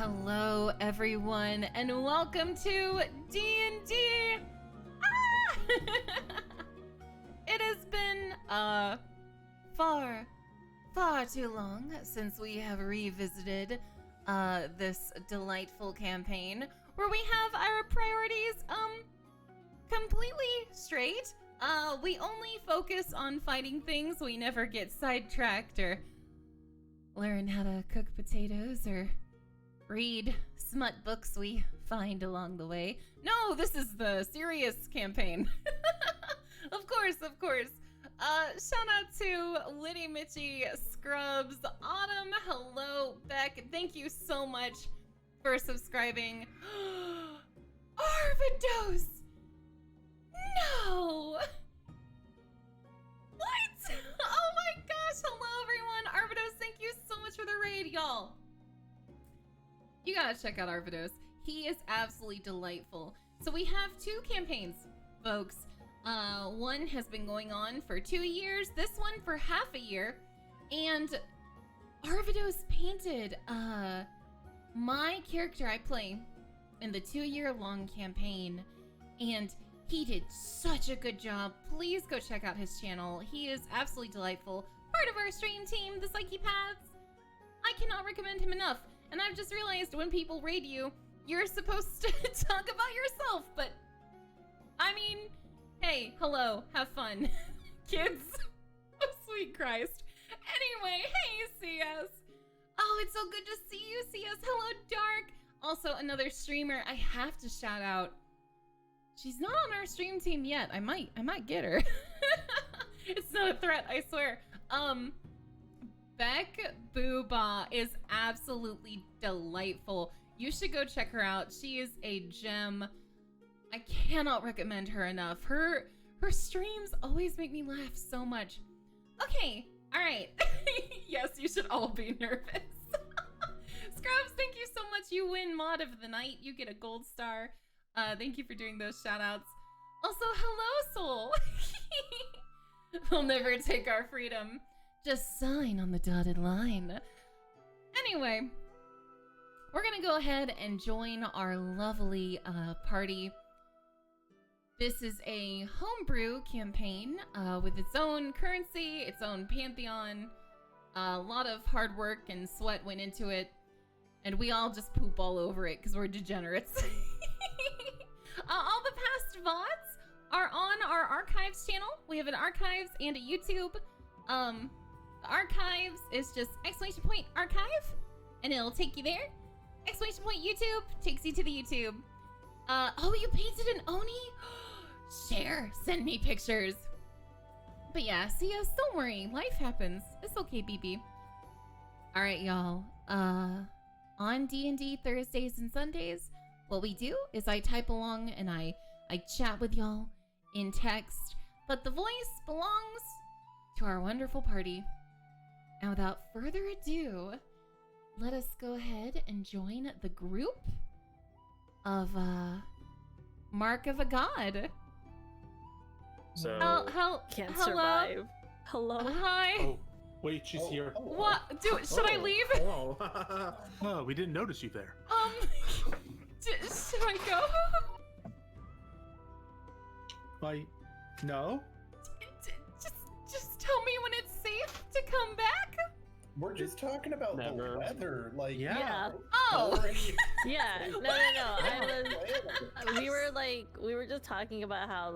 Hello, everyone, and welcome to D&D. It has been far too long since we have revisited this delightful campaign where we have our priorities completely straight. We only focus on fighting things. We never get sidetracked or learn how to cook potatoes or read smut books we find along the way. No, this is the serious campaign. Of course. Shout out to Liddy, Mitchie, Scrubs, Autumn, hello, Beck. Thank you so much for subscribing. Arvados! No! What? Oh my gosh, hello everyone. Arvados, thank you so much for the raid, y'all. You gotta check out Arvados. He is absolutely delightful. So we have two campaigns, folks. One has been going on for 2 years, this one for half a year, and Arvados painted my character I play in the 2-year-long campaign, and he did such a good job. Please go check out his channel. He is absolutely delightful. Part of our stream team, the Psychepaths. I cannot recommend him enough. And I've just realized when people raid you, you're supposed to talk about yourself, but I mean, hey, hello, have fun, kids. Oh, sweet Christ. Anyway, hey, CS. Oh, it's so good to see you, CS. Hello, Dark. Also, another streamer I have to shout out. She's not on our stream team yet. I might get her. It's not a threat, I swear. Beck Booba is absolutely delightful. You should go check her out. She is a gem. I cannot recommend her enough. Her streams always make me laugh so much. Okay, all right. Yes, you should all be nervous. Scrubs, thank you so much. You win Mod of the Night. You get a gold star. Thank you for doing those shout outs. Also, hello, Soul. They'll never take our freedom. Just sign on the dotted line. Anyway, we're gonna go ahead and join our lovely party. This is a homebrew campaign with its own currency, its own pantheon. A lot of hard work and sweat went into it, and we all just poop all over it because we're degenerates. All the past VODs are on our archives channel. We have an archives and a YouTube. The archives is just !archive, and it'll take you there. !YouTube takes you to the YouTube. Oh, you painted an Oni? Share, send me pictures. But yeah, see us, don't worry, life happens. It's okay, BB. All right, y'all. On D&D Thursdays and Sundays, what we do is I type along and I chat with y'all in text, but the voice belongs to our wonderful party. And without further ado, let us go ahead and join the group of Mark of a God. So Can't hello? survive. Hello. Hi. Oh, wait, she's here. What? Should I leave? Oh. Oh, we didn't notice you there. Should I go? Why? No? Just tell me when it's safe to come back. We're just talking about Never. the weather, like Yeah. Oh. already- Yeah. No. We were just talking about how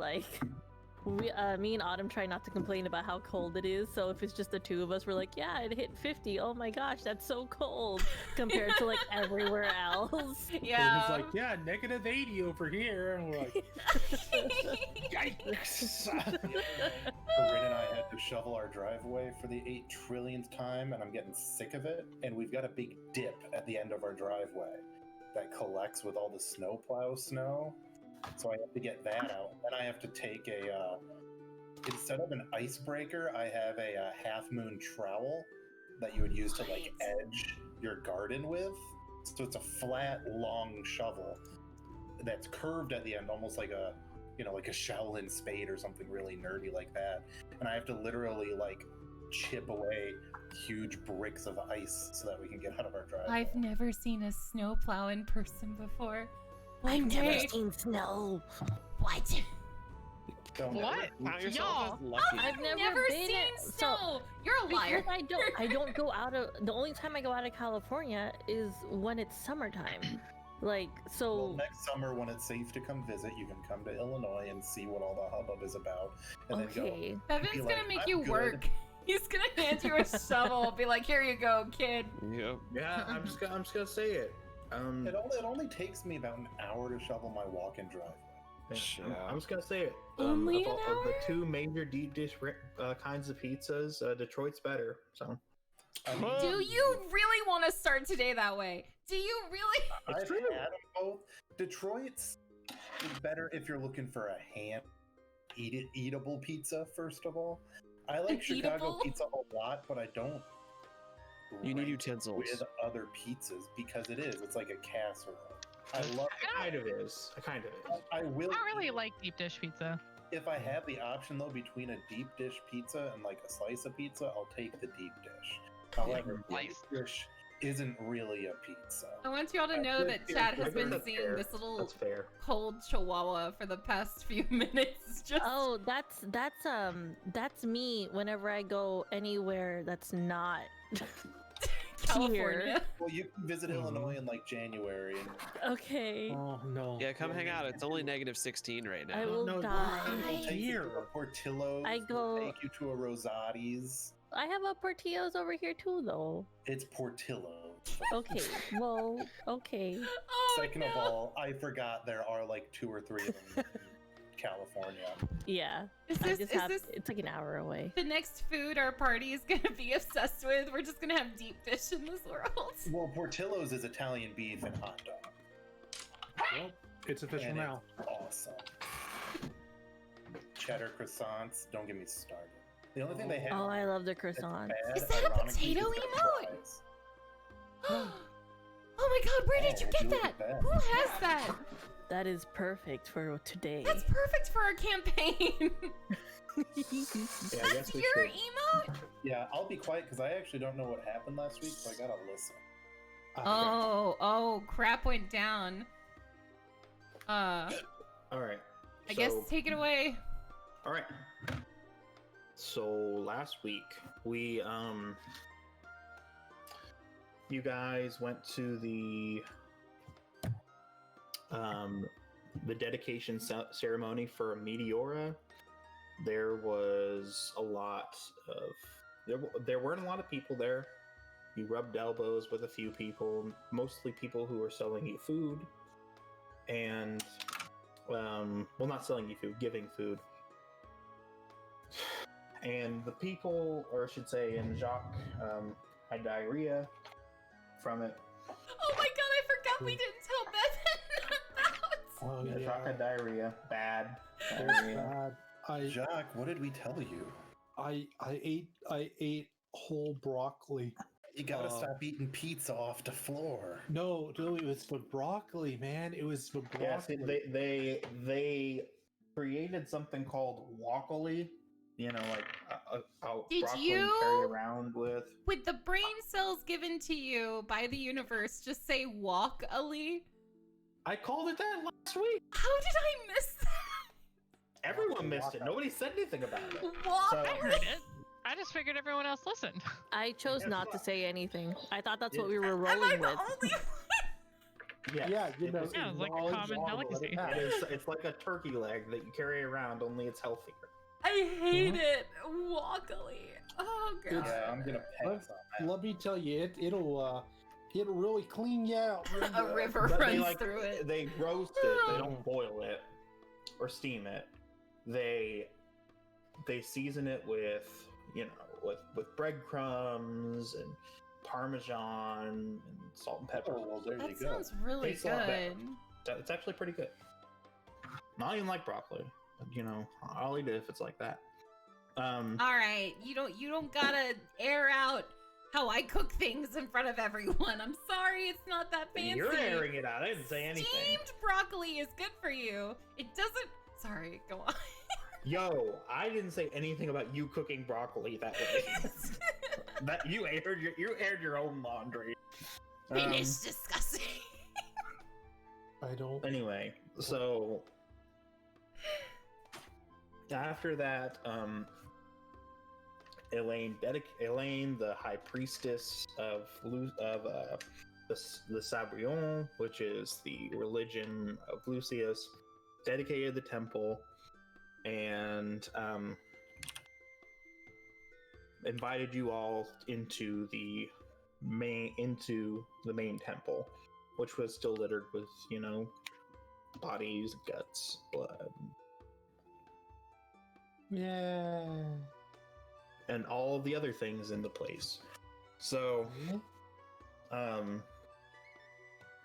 me and Autumn try not to complain about how cold it is. So if it's just the two of us, we're like, yeah, it hit 50. Oh my gosh, that's so cold compared to like everywhere else. Yeah. And it's like, yeah, -80 over here. And we're like, yikes. Corinne and I had to shovel our driveway for the 8 trillionth time, and I'm getting sick of it. And we've got a big dip at the end of our driveway that collects with all the snowplow snow. So I have to get that out. Then I have to take instead of an icebreaker, I have a half moon trowel that you would use to like edge your garden with. So it's a flat, long shovel that's curved at the end, almost like a Shaolin spade or something really nerdy like that. And I have to literally like chip away huge bricks of ice so that we can get out of our driveway. I've never seen a snowplow in person before. I've never Okay. seen snow. What? Don't What? Count yourself as lucky. I've Never been seen snow. You're a liar. Because I don't go out of the only time I go out of California is when it's summertime. Like so Well, next summer, when it's safe to come visit, you can come to Illinois and see what all the hubbub is about, and then okay. Bevan's be gonna like, make "I'm you good." work. He's gonna hand you a shovel. Be like, here you go, kid. Yep. Yeah, I'm just gonna say it. It only takes me about an hour to shovel my walk-in driveway. I'm just gonna say it. Only of, an of the hour? 2 major deep dish kinds of pizzas, Detroit's better. So I mean, Do you really want to start today that way? Do you really? I've It's true. had them both. Detroit's better if you're looking for a eatable pizza. First of all, I like Chicago Eatable? pizza a lot, but I don't. You need rank utensils. with other pizzas because it's like a casserole. I love. it kind of is. I will. I don't really eat it. like deep dish pizza. If I have the option though between a deep dish pizza and like a slice of pizza, I'll take the deep dish. However, deep dish isn't really a pizza. I want you all to know that Chad has been seeing this little That's fair. cold chihuahua for the past few minutes. Just Oh, that's me whenever I go anywhere that's not California. Well, you can visit Illinois in like January. Okay. Oh no. Yeah, come hang out. It's only -16 right now. I will No, die. We'll take you to Here. a Portillo's. I go- We'll take you to a Rosati's. I have a Portillo's over here too though. It's Portillo's. Okay. Well, okay. Oh, Second no. of all, I forgot there are like 2 or 3 of them in California. Yeah. Is I this, just is have this it's like an hour away. the next food our party is gonna be obsessed with? We're just gonna have deep dish in this world. Well, Portillo's is Italian beef and hot dog. Well, it's official And now. it's awesome. Cheddar croissants. Don't get me started. The only thing they have. Oh, I love the that's croissant. bad, Is that a ironically, potato is their emote? fries. Oh my god, where did you Oh, get look that? at that. Who has that? That is perfect for today. That's perfect for our campaign. Yeah, I That's guess we your should. emote? Yeah, I'll be quiet because I actually don't know what happened last week, so I gotta listen. Oh, crap went down. All right. I guess so- take it away. All right. So last week we you guys went to the dedication ceremony for Meteora. There was a lot of there weren't a lot of people there. You rubbed elbows with a few people, mostly people who were selling you food, and well, not selling you food, giving food. And the people, or I should say, and Jacques had diarrhea from it. Oh my god, I forgot we didn't tell Bevan about. Oh Yeah, yeah. Jacques had diarrhea, bad It was diarrhea. bad. Jacques, what did we tell you? I ate whole broccoli. You gotta stop eating pizza off the floor. No, it was for broccoli, man. It was for broccoli. Yeah, see, they created something called woccoli. You know, like a Did broccoli you- you carry around with. With the brain cells given to you by the universe, just say walk, Ali. I called it that last week. How did I miss that? Everyone missed it. Nobody said anything about it. Walk. So- I heard it. I just figured everyone else listened. I chose Guess not to what? say anything. I thought that's what we were Am I rolling the with. only Yes, Yeah, you it know, is- Yeah, it's like a knowledge common waddle, delicacy. let it it pass. is, it's like a turkey leg that you carry around, only it's healthier. I hate it. Walkily. Oh god. Yeah, I'm gonna pass on that. Let me tell you, it'll really clean you out. real A good. river But runs through it. They roast it. They don't boil it or steam it. They season it with, you know, with breadcrumbs and Parmesan and salt and pepper. Oh, well, there you That go. sounds really Tastes a lot better. good. It's actually pretty good. Not even like broccoli. You know, I'll eat it if it's like that. All right, you don't gotta air out how I cook things in front of everyone. I'm sorry, it's not that fancy. You're airing it out. I didn't say anything. Steamed broccoli is good for you. It doesn't. Sorry, go on. Yo, I didn't say anything about you cooking broccoli that way. That you aired your own laundry. Finish discussing. I don't. Anyway, so after that, Elaine, the high priestess of the Sabrion, which is the religion of Lucius, dedicated the temple and invited you all into the main temple, which was still littered with, bodies, guts, blood. Yeah. And all the other things in the place. So,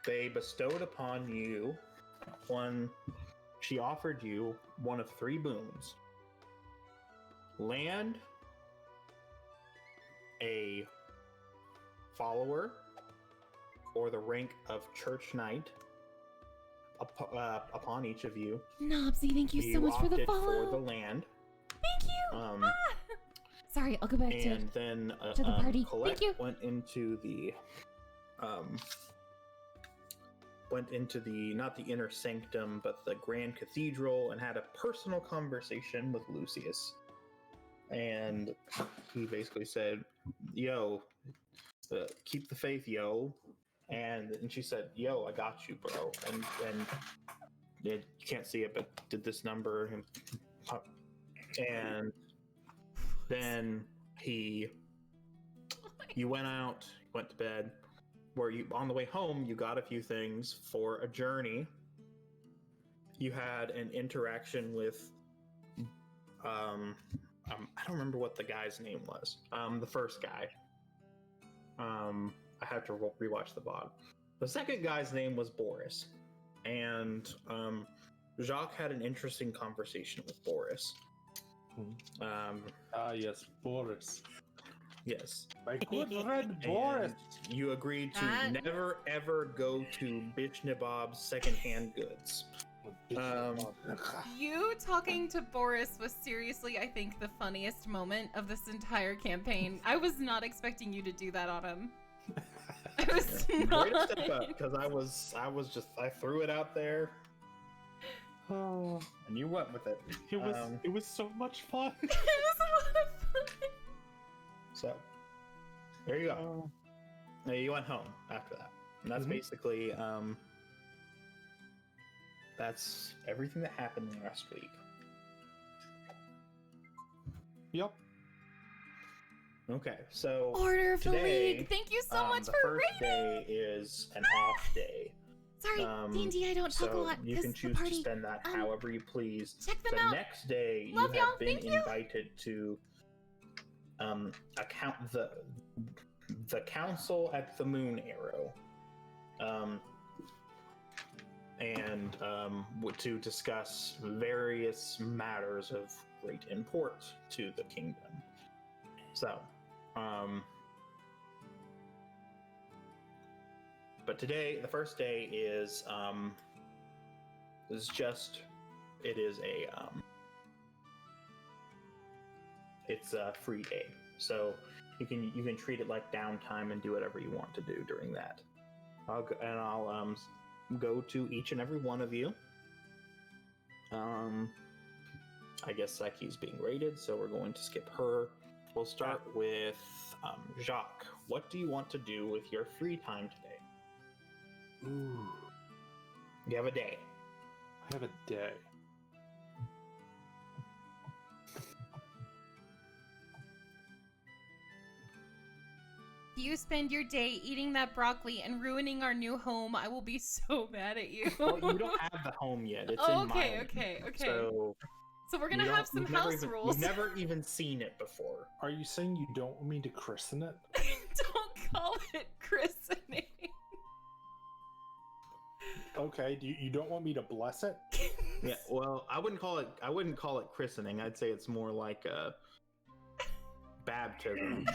they bestowed upon you she offered you one of 3 boons: land, a follower, or the rank of church knight upon each of you. Nobsy, thank you so much for the opted follow. for the land. Thank you. Sorry, I'll go back to And then the party. Colette Thank you. went into the not the inner sanctum, but the grand cathedral, and had a personal conversation with Lucius. And he basically said, "Yo, keep the faith, yo." And she said, "Yo, I got you, bro." And you can't see it, but did this number, and then you went out, went to bed. Where you, on the way home, you got a few things for a journey. You had an interaction with, I don't remember what the guy's name was. The first guy. I have to rewatch the VOD. The second guy's name was Boris, and Jacques had an interesting conversation with Boris. Yes, Boris. Yes. My good friend Boris. And you agreed to never ever go to Bitch Nabob's secondhand goods. You talking to Boris was seriously, I think, the funniest moment of this entire campaign. I was not expecting you to do that on him. I was not. Way to step up, because I threw it out there. Oh, And you went with it. it was so much fun. It was a lot of fun. So, there you go. Now you went home after that. And that's basically, that's everything that happened last week. Yep. Okay, so Order of the today, League. Thank you so much the for first raiding. day is an off day. Sorry, D&D, I don't talk a So lot. you 'cause can the choose party, to spend that however you please. check them The out. next day, Love you y'all, have been thank you. invited to account the council at the Moon Arrow, and to discuss various matters of great import to the kingdom. So, but today, the first day is it's a free day, so you can treat it like downtime and do whatever you want to do during that. I'll go to each and every one of you. I guess Psyche's being raided, so we're going to skip her. We'll start with Jacques. What do you want to do with your free time today? Ooh, You have a day. I have a day. If you spend your day eating that broccoli and ruining our new home, I will be so mad at you. Well, you don't have the home yet. It's in Okay, Miami. okay. So So we're gonna you have don't- some you've never house even- rules. You've never even seen it before. Are you saying you don't want me to christen it? Don't call it christening. Okay, you don't want me to bless it? Yeah, well, I wouldn't call it christening. I'd say it's more like a baptism.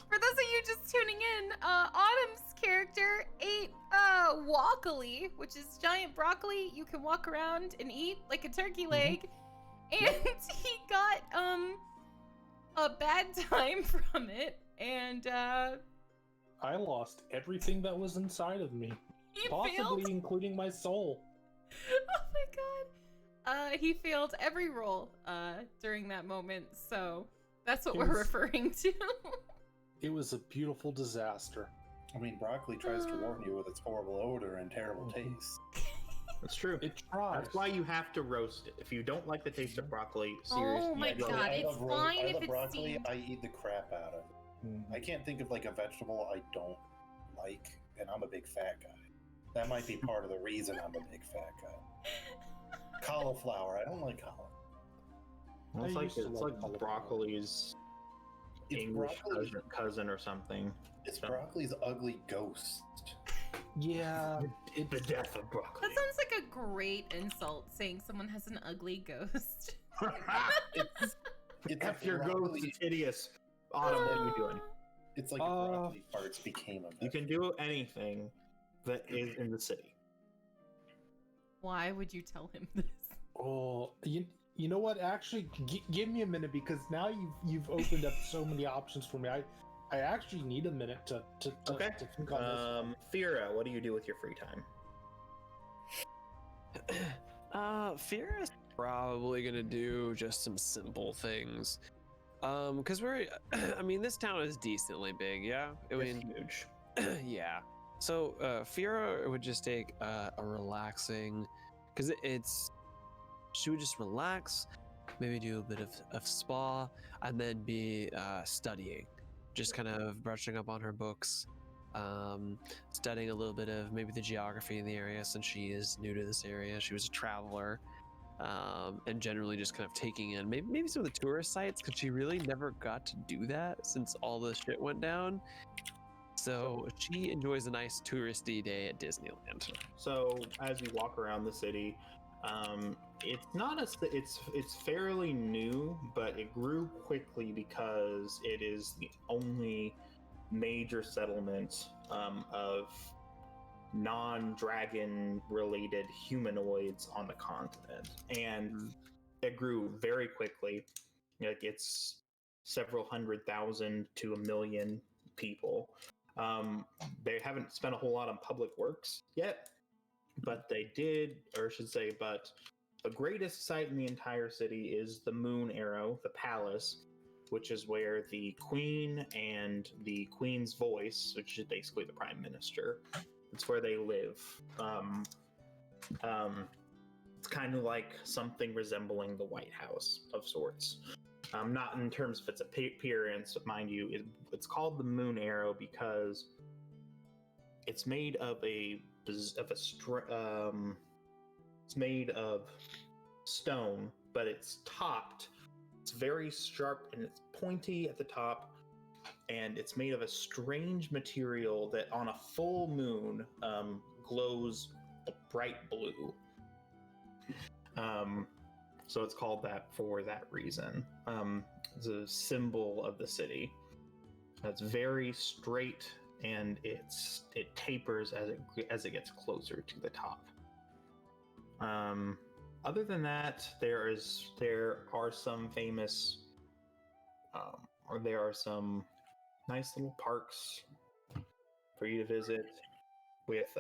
For those of you just tuning in, Autumn's character ate walkily, which is giant broccoli you can walk around and eat like a turkey leg, and he got a bad time from it, and I lost everything that was inside of me, he possibly failed. including my soul. Oh my god. He failed every roll during that moment, so that's what It we're was- referring to. It was a beautiful disaster. I mean, broccoli tries to warn you with its horrible odor and terrible taste. That's true. It tries. That's why you have to roast it. If you don't like the taste of broccoli, seriously, Oh my roast it. God, it's fine I if love it's broccoli. steamed. I eat the crap out of it. Mhm. I can't think of like a vegetable I don't like, and I'm a big fat guy. That might be part of the reason I'm a big fat guy. Cauliflower. I don't like cauliflower. Well, it's I like used to love cauliflower. broccoli's It's English broccoli. cousin or something. It's broccoli's ugly ghost. Yeah, The death of broccoli. That sounds like a great insult, saying someone has an ugly ghost. It's F a your ghost broccoli. is hideous. Autumn, what are you doing? It's like if broccoli farts became a You can do anything that is in the city. Why would you tell him this? Oh, you know what? Actually, give me a minute because now you've opened up so many options for me. I actually need a minute to Okay. to think on this. Fira, what do you do with your free time? Fira's probably gonna do just some simple things. Because we're, I mean, this town is decently big, yeah? I It's mean, huge. yeah. So, Fira would just take a relaxing, because she would just relax, maybe do a bit of spa, and then be studying, just kind of brushing up on her books, studying a little bit of maybe the geography in the area since she is new to this area. She was a traveler, and generally just kind of taking in maybe some of the tourist sites because she really never got to do that since all this shit went down. So she enjoys a nice touristy day at Disneyland. So as you walk around the city, it's not it's fairly new, but it grew quickly because it is the only major settlement of non-dragon related humanoids on the continent, and it grew very quickly. Like it's several 100,000 to 1 million people. They haven't spent a whole lot on public works yet, but they did, or I should say, but the greatest sight in the entire city is the Moon Arrow, the palace, which is where the Queen and the Queen's voice, which is basically the Prime Minister, it's where they live. It's kind of like something resembling the White House of sorts. Not in terms of its appearance, mind you. It's called the Moon Arrow because it's made it's made of stone, but it's topped. It's very sharp and it's pointy at the top, and it's made of a strange material that on a full moon glows a bright blue. So it's called that for that reason. It's a symbol of the city. It's very straight, and it tapers as it gets closer to the top. Other than that, there are some famous, or there are some nice little parks for you to visit with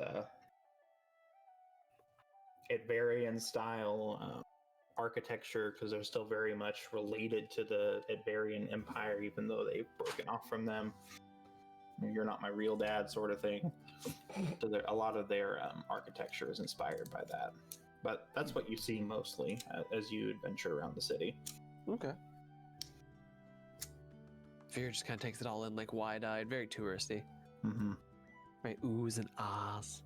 Advarian style architecture, because they're still very much related to the Advarian Empire, even though they've broken off from them. You're not my real dad, sort of thing. So a lot of their architecture is inspired by that. But that's what you see mostly as you adventure around the city. Okay. Fear just kind of takes it all in, like wide-eyed, very touristy. Mm-hmm. Right, oohs and ahs.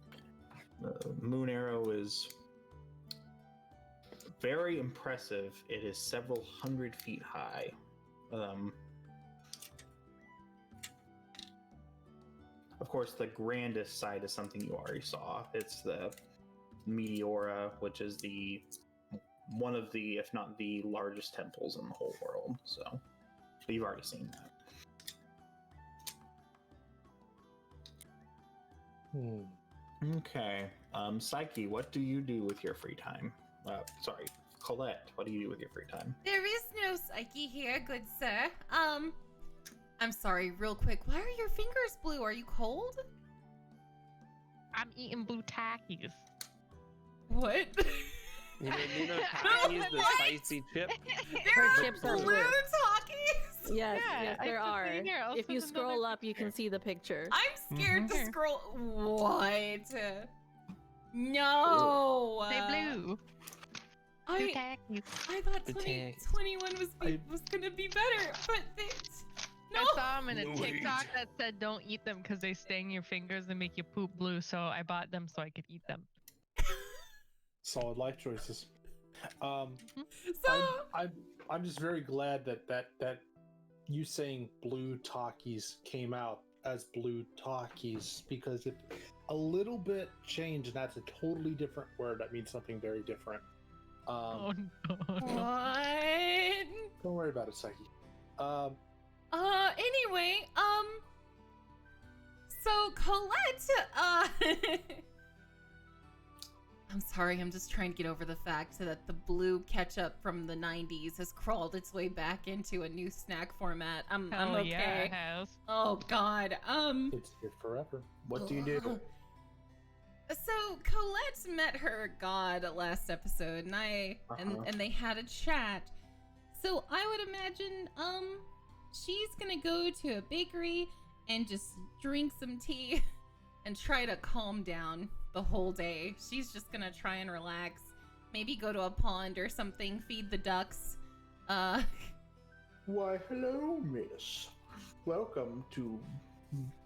Moon Arrow is very impressive. It is several 100 feet high. Of course, the grandest sight is something you already saw. It's the Meteora, which is one of the, if not the largest temples in the whole world. So you've already seen that. Okay. Psyche, what do you do with your free time? Sorry, Colette, what do you do with your free time? There is no Psyche here, good sir. I'm sorry, real quick. Why are your fingers blue? Are you cold? I'm eating blue Takis. What? You know Takis, the spicy chip? There are chips are blue blue. Takis? Yes, Yeah, yes, I there put are. it in here. I'll If you send another scroll up, you picture. can see the picture. I'm scared to Mhm. scroll. What? No. They blue. Blue I Takis. thought The 2021 was gonna be better, but no. I saw them in a No, TikTok wait. that said don't eat them because they stain your fingers and make you poop blue. So I bought them so I could eat them. Solid life choices. So I'm just very glad that you saying blue talkies came out as blue talkies, because if a little bit changed and that's a totally different word, that means something very different. Oh no. what? Don't worry about it, Psyche. Anyway, so Colette, I'm sorry, I'm just trying to get over the fact that the blue ketchup from the 90s has crawled its way back into a new snack format. I'm Hell okay. yeah, it has. Oh god. It's here forever. What do you do? So Colette met her god last episode, and and they had a chat. So I would imagine she's gonna go to a bakery and just drink some tea and try to calm down the whole day. She's just gonna try and relax, maybe go to a pond or something, feed the ducks. Why, hello, miss. Welcome to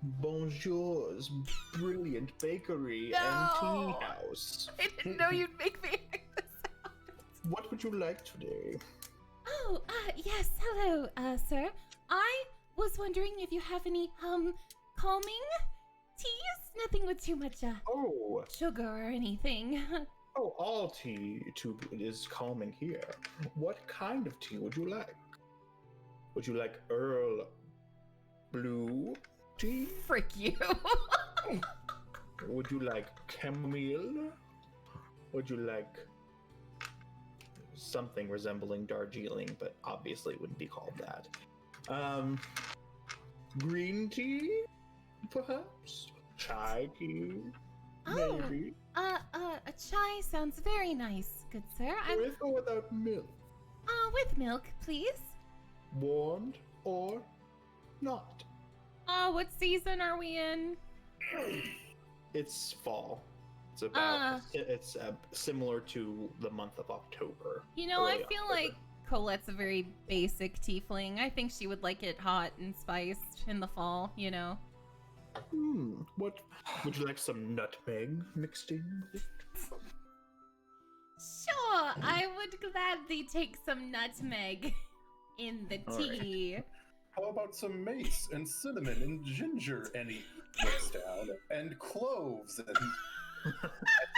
Bonjour's brilliant bakery and tea No. house. I didn't know you'd make me act this out. What would you like today? Oh, yes, hello, sir. I was wondering if you have any, calming teas? Nothing with too much, Oh, sugar or anything. all tea is calming here. What kind of tea would you like? Would you like Earl Blue tea? Frick you. Would you like chamomile? Would you like something resembling Darjeeling, but obviously it wouldn't be called that? Green tea, perhaps? Chai tea, Oh. maybe? A chai sounds very nice, good sir. With or without milk? With milk, please. Warmed or not? What season are we in? It's fall. It's about. Uh. It's similar to the month of October. You know, I early feel October. like Colette's a very basic tiefling. I think she would like it hot and spiced in the fall, you know? What would you like? Some nutmeg mixed in? Sure, I would gladly take some nutmeg in the All right. tea. How about some mace and cinnamon and ginger any mixed down and cloves and I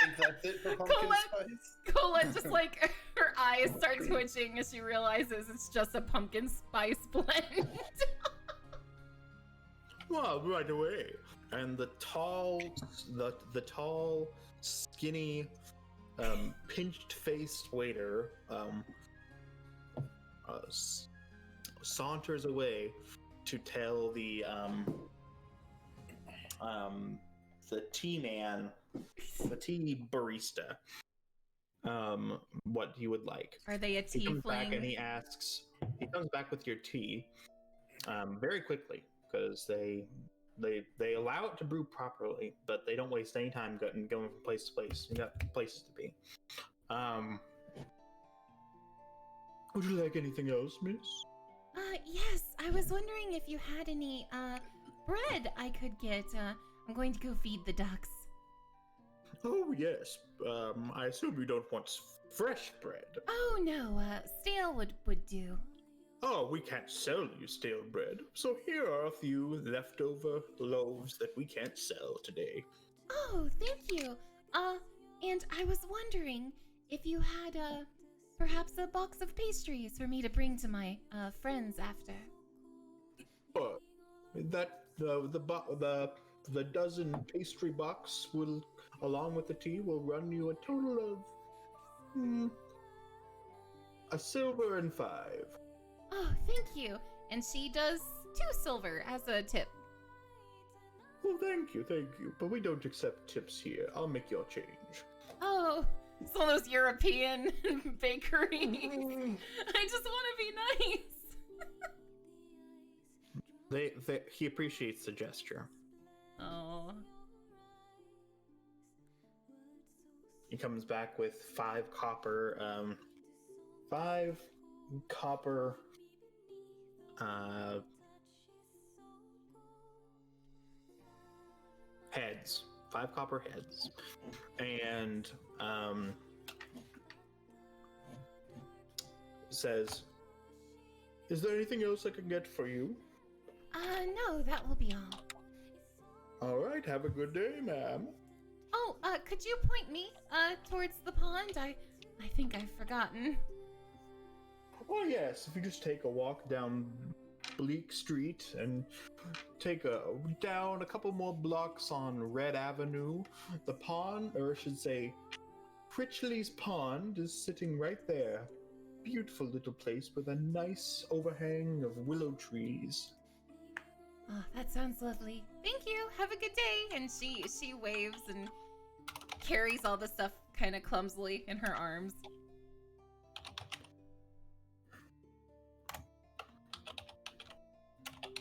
think that's it for pumpkin Colette- spice. Colette just like her eyes start twitching as she realizes it's just a pumpkin spice blend. Well, right away. And the tall, skinny, pinched-faced waiter saunters away to tell the tea man, the tea barista, what you would like. Are they a He comes back and tiefling? he asks. He comes back with your tea, very quickly because they allow it to brew properly, but they don't waste any time going from place to place. You got places to be. Would you like anything else, miss? Yes, I was wondering if you had any, bread I could get. I'm going to go feed the ducks. Oh yes. I assume you don't want fresh bread. Oh no, stale would do. Oh, we can't sell you stale bread, so here are a few leftover loaves that we can't sell today. Oh, thank you. And I was wondering if you had, perhaps a box of pastries for me to bring to my, friends after. That the dozen pastry box will, along with the tea, will run you a total of a silver and 5. Oh, thank you. And she does 2 silver as a tip. Well, thank you. But we don't accept tips here. I'll make your change. Oh, it's one of those European bakeries. I just want to be nice. He appreciates the gesture. Oh. He comes back with 5 copper, 5 copper, heads. 5 copper heads. And, says, "Is there anything else I can get for you?" No, that will be all. All right, have a good day, ma'am. Oh, could you point me, towards the pond? I think I've forgotten. Oh yes, if you just take a walk down Bleak Street and take down a couple more blocks on Red Avenue, the pond, or I should say, Pritchley's Pond, is sitting right there. Beautiful little place with a nice overhang of willow trees. Oh, that sounds lovely. Thank you. Have a good day. And she waves and carries all the stuff kind of clumsily in her arms.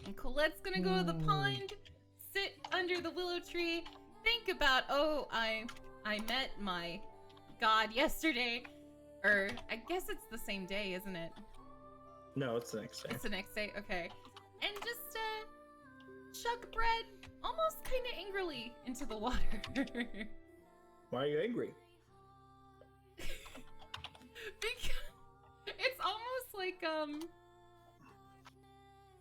And Colette's gonna go to the pond, sit under the willow tree, think about, oh, I met my god yesterday. Or I guess it's the same day, isn't it? No, it's the next day. It's the next day, okay. And just chuck bread almost kind of angrily into the water. Why are you angry? Because it's almost like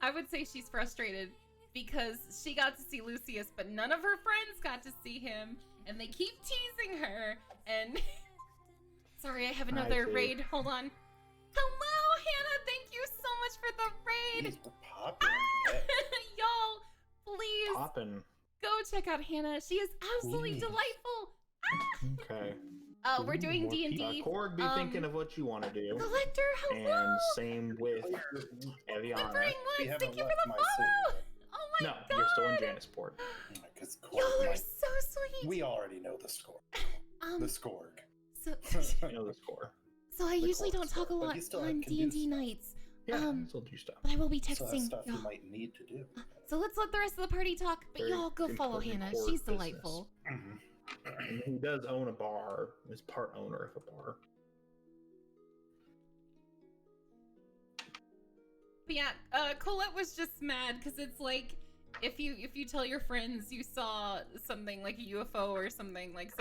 I would say she's frustrated because she got to see Lucius, but none of her friends got to see him, and they keep teasing her. And sorry, I have another raid. Hold on. Hello, Hannah. Thank you so much for the raid. Jeez, we're popping. Y'all, please Poppin'. go check out Hannah. She is absolutely Please. delightful. Okay. We're doing More D&D. people. Korg, be thinking of what you want to do. Collector, hello. And same with Eviana. Quivering We Woods, haven't thank you for left the my follow. city. Oh my No, god. you're still in Janisport. Because Y'all are so sweet. we already know the score. The Skorg. So, You know the score. so I The usually Korg don't talk a score, but lot you still on can do D&D stuff. nights. Yeah, still do stuff. But I will be So that's texting stuff you y'all. might need to do. So let's let the rest of the party talk, but Very y'all go follow important Hannah. core She's business. delightful. Mhm. And he does own a bar. He's part owner of a bar. But yeah, Colette was just mad because it's like if you tell your friends you saw something like a UFO or something like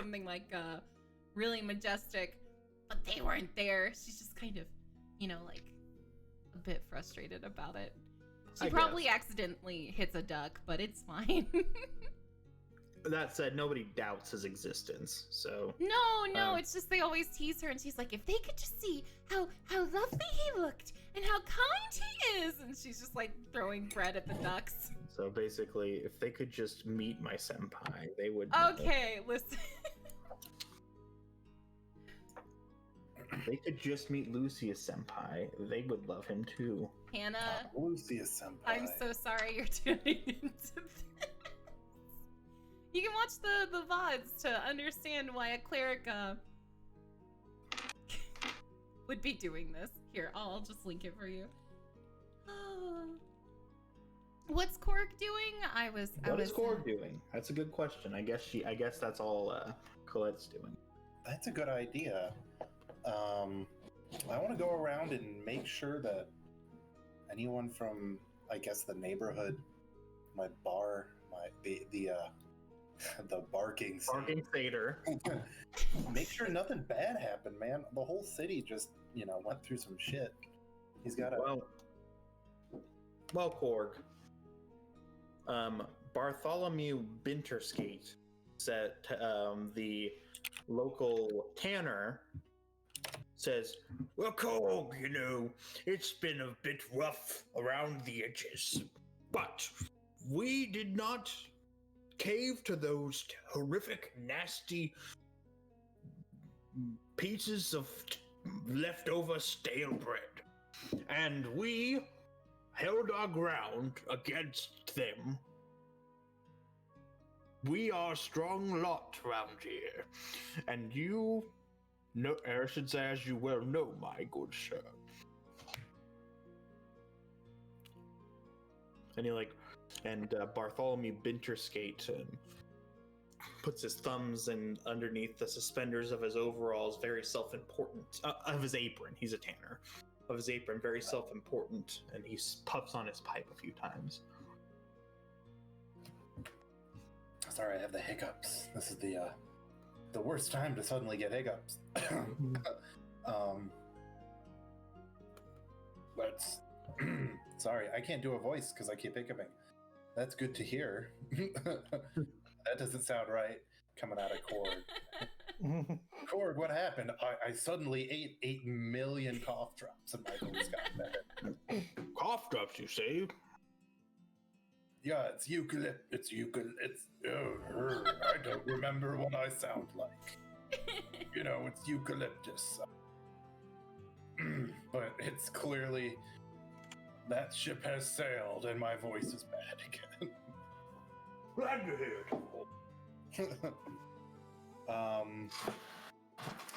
really majestic, but they weren't there. She's just kind of, like a bit frustrated about it. She I probably guess. accidentally hits a duck, but it's fine. That said, nobody doubts his existence, so... No, it's just they always tease her, and she's like, if they could just see how lovely he looked and how kind he is, and she's just like throwing bread at the ducks. So basically, if they could just meet my senpai, they would... Okay, listen. If they could just meet Lucius senpai, they would love him too. Hannah, Lucius senpai. I'm so sorry you're tuning into this. You can watch the VODs to understand why a cleric would be doing this. Here, I'll just link it for you. What's Korg doing? What is Korg doing? That's a good question. I guess that's all Colette's doing. That's a good idea. I want to go around and make sure that anyone from, I guess, the neighborhood, my bar, the barking satyr. Make sure nothing bad happened, man. The whole city just, went through some shit. He's got a... Well, Korg. Bartholomew Binterskate said the local tanner says, "Well, Korg, it's been a bit rough around the edges, but we did not cave to those horrific, nasty pieces of leftover stale bread. And we held our ground against them. We are a strong lot round here. And you know, or I should say, as you well know, my good sir. And Bartholomew Binterskate puts his thumbs in underneath the suspenders of his overalls, very self-important, of his apron, he's a tanner, of his apron, very self-important, and he puffs on his pipe a few times. Sorry, I have the hiccups. This is the worst time to suddenly get hiccups. But sorry, I can't do a voice because I keep hiccuping. That's good to hear. That doesn't sound right coming out of Korg. Korg, what happened? I suddenly ate 8 million cough drops and my voice got better. Cough drops, you say? Yeah, it's eucalyptus. I don't remember what I sound like. You know, it's eucalyptus. But it's clearly that ship has sailed and my voice is bad again. Glad to hear it.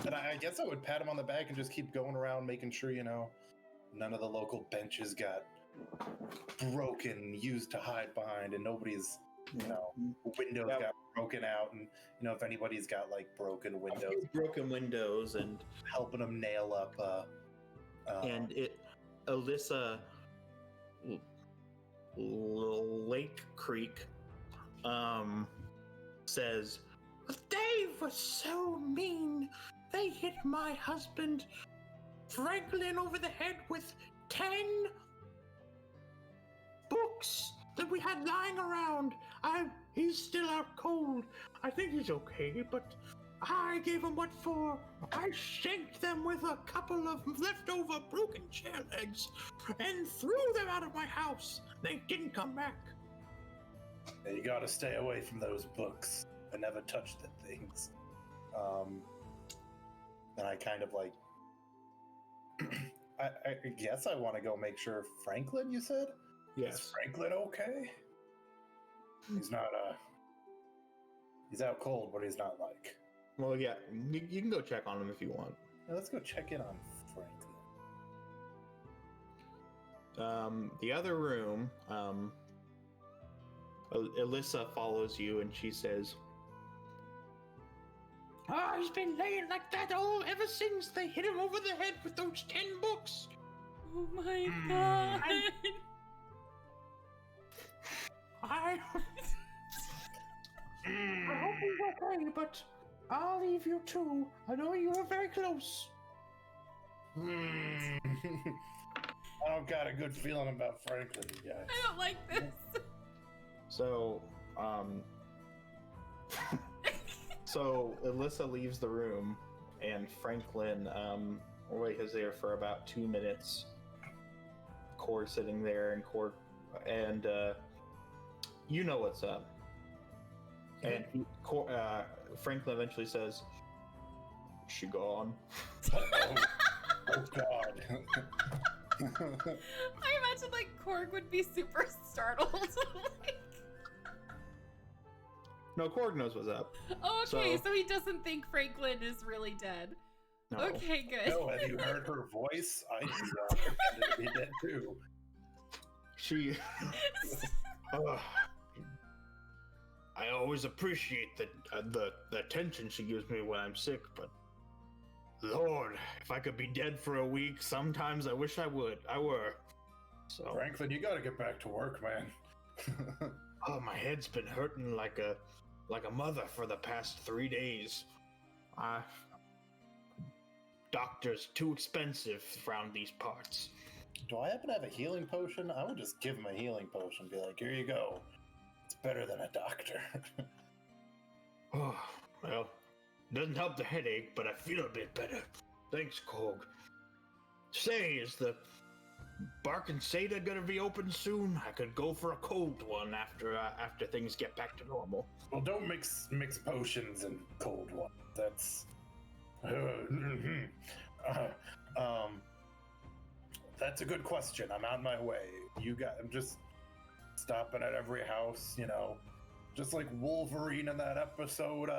And I guess I would pat him on the back and just keep going around making sure, you know, none of the local benches got broken, used to hide behind, and nobody's, you know, windows got broken out, and, you know, if anybody's got, like, broken windows. Broken windows, and helping them nail up, Alyssa Lake Creek says, they were so mean. They hit my husband Franklin over the head with 10 books that we had lying around. He's still out cold. I think he's okay, but I gave him what for. I shanked them with a couple of leftover broken chair legs and threw them out of my house. They didn't come back. You gotta stay away from those books. I never touched the things. And I kind of like, I guess I want to go make sure Franklin, you said? Yes. Is Franklin okay? He's not, he's out cold, but he's not like. Well, yeah, you can go check on him if you want. Yeah, let's go check in on Franklin. The other room, Alyssa follows you and she says, he's been laying like that ever since they hit him over the head with those 10 books. Oh my god. I hope he's okay, but I'll leave you too. I know you were very close. I don't got a good feeling about Franklin, you guys. I don't like this. So, so Alyssa leaves the room, and Franklin is there for about 2 minutes. Korg sitting there, and you know what's up. And Franklin eventually says, "She gone." Oh God. I imagine like Korg would be super startled. Like... No, Korg knows what's up. Okay, so he doesn't think Franklin is really dead. No. Okay, good. No, have you heard her voice? I pretended to be dead too. She. I always appreciate the attention she gives me when I'm sick, but Lord, if I could be dead for a week, sometimes I wish I were. So Franklin, you gotta get back to work, man. Oh, my head's been hurting like a mother for the past 3 days. Doctor's too expensive around these parts. Do I happen to have a healing potion? I would just give him a healing potion. Be like, here you go. It's better than a doctor. Oh, well, doesn't help the headache, but I feel a bit better. Thanks, Korg. Say, is the Bark and Seda gonna be open soon? I could go for a cold one after things get back to normal. Well, don't mix That's a good question. I'm on my way. I'm just stopping at every house, just like Wolverine in that episode,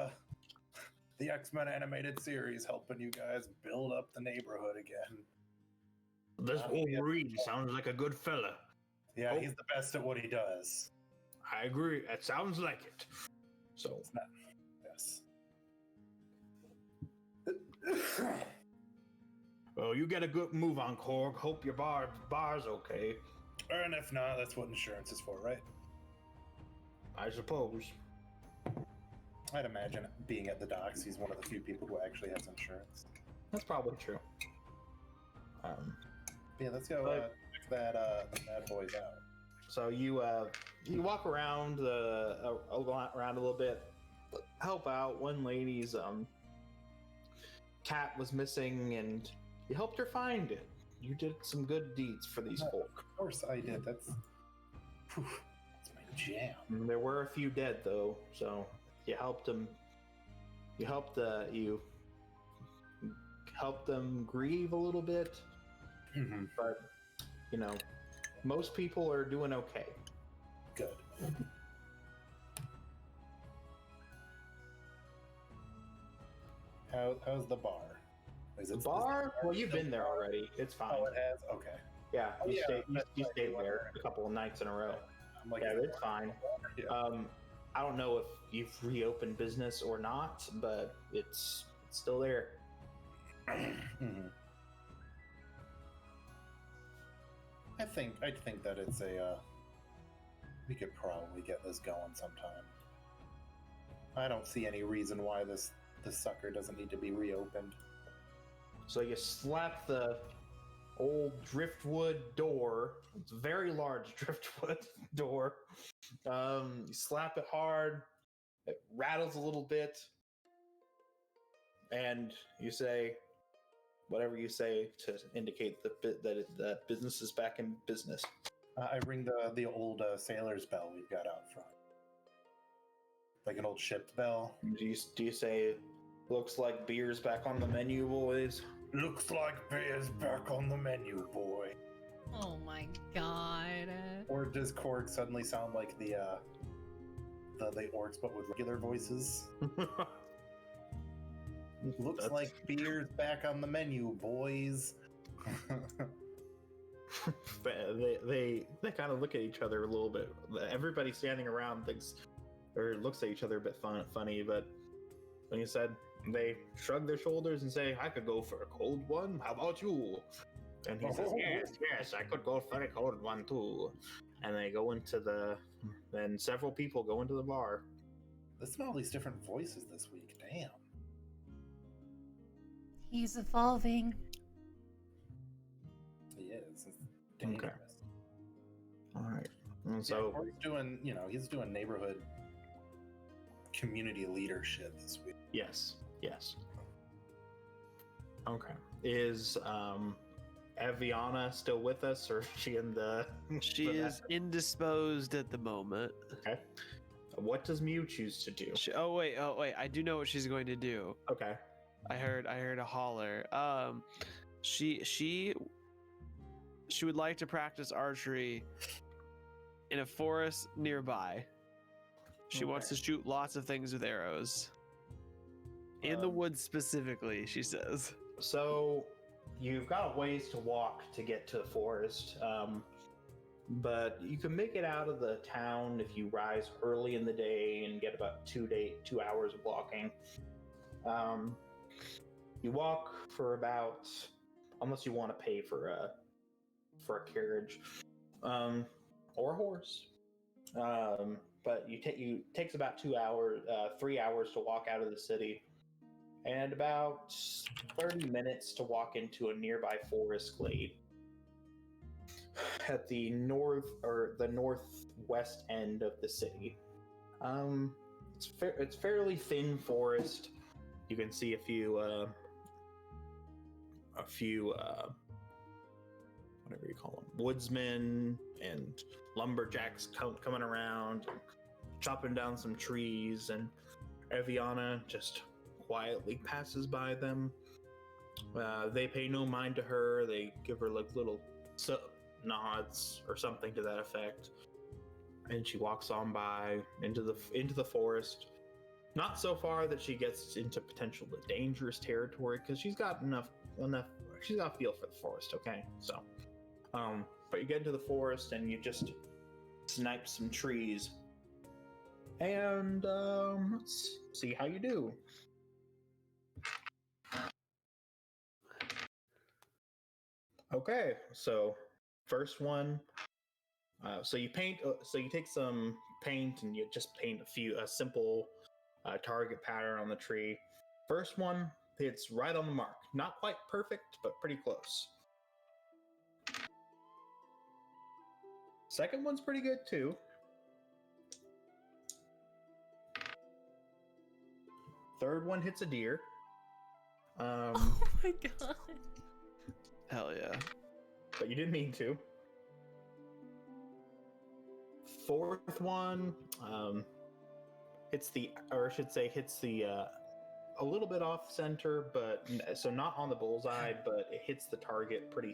the X-Men animated series, helping you guys build up the neighborhood again. This Wolverine sounds like a good fella. Yeah, he's the best at what he does. I agree. It sounds like it. So, Yes. well, you get a good move on, Korg. Hope your bar's okay. And if not, that's what insurance is for, right? I suppose. I'd imagine being at the docks, he's one of the few people who actually has insurance. That's probably true. Yeah, let's go check that the bad boys out. So you walk around around a little bit, help out. One lady's cat was missing, and you helped her find it. You did some good deeds for these folk. Of course I did. That's my jam. And there were a few dead though, so you helped them. You helped them grieve a little bit, Mm-hmm. but most people are doing okay. Good. How's the bar? The bar? Well, you've been there already. It's fine. Oh, it has? Okay. Yeah, Oh, you yeah, stayed that's there a couple of nights in a row. I'm like, Yeah, it's fine. Yeah. I don't know if you've reopened business or not, but it's still there. Mhm. I think that it's we could probably get this going sometime. I don't see any reason why this sucker doesn't need to be reopened. So you slap the old driftwood door. It's a very large driftwood door. You slap it hard. It rattles a little bit. And you say whatever you say to indicate that business is back in business. I ring the old sailor's bell we've got out front. Like an old ship's bell. Do you say, looks like beer's back on the menu, boys? Looks like beer's back on the menu, boy. Oh my god. Or does Korg suddenly sound like the orcs but with regular voices? Looks like beer's back on the menu, boys. they kind of look at each other a little bit. Everybody standing around thinks or looks at each other a bit funny, but when you said, they shrug their shoulders and say, I could go for a cold one. How about you? And he says, yes, I could go for a cold one too. And they go into then several people go into the bar. Listen to all these different voices this week. Damn. He's evolving. He is. It's dangerous. Okay. All right. And So so he's doing neighborhood community leadership this week. yes. Okay. Is Aviana still with us, or is she in the? She is indisposed at the moment. Okay. What does Mew choose to do? Oh wait, I do know what she's going to do. Okay. I heard a holler. She would like to practice archery in a forest nearby. She wants to shoot lots of things with arrows. In the woods specifically, she says. So you've got a ways to walk to get to the forest, but you can make it out of the town if you rise early in the day and get about 2 hours of walking. You walk for about, unless you want to pay for a carriage or a horse, but takes about 2 hours, 3 hours to walk out of the city. And about 30 minutes to walk into a nearby forest glade. At the northwest end of the city. It's fairly thin forest. You can see a few whatever you call them, woodsmen and lumberjacks coming around, chopping down some trees, and Aviana just quietly passes by them. They pay no mind to her. They give her like little so nods or something to that effect, and she walks on by into the forest. Not so far that she gets into potential dangerous territory, because she's got enough. She's got a feel for the forest. Okay, so, but you get into the forest and you just snipe some trees, and let's see how you do. Okay, so first one. So you paint. So you take some paint and you just paint a simple target pattern on the tree. First one hits right on the mark. Not quite perfect, but pretty close. Second one's pretty good too. Third one hits a deer. Oh my god. Hell yeah. But you didn't mean to. Fourth one hits the a little bit off center, but so not on the bullseye, but it hits the target pretty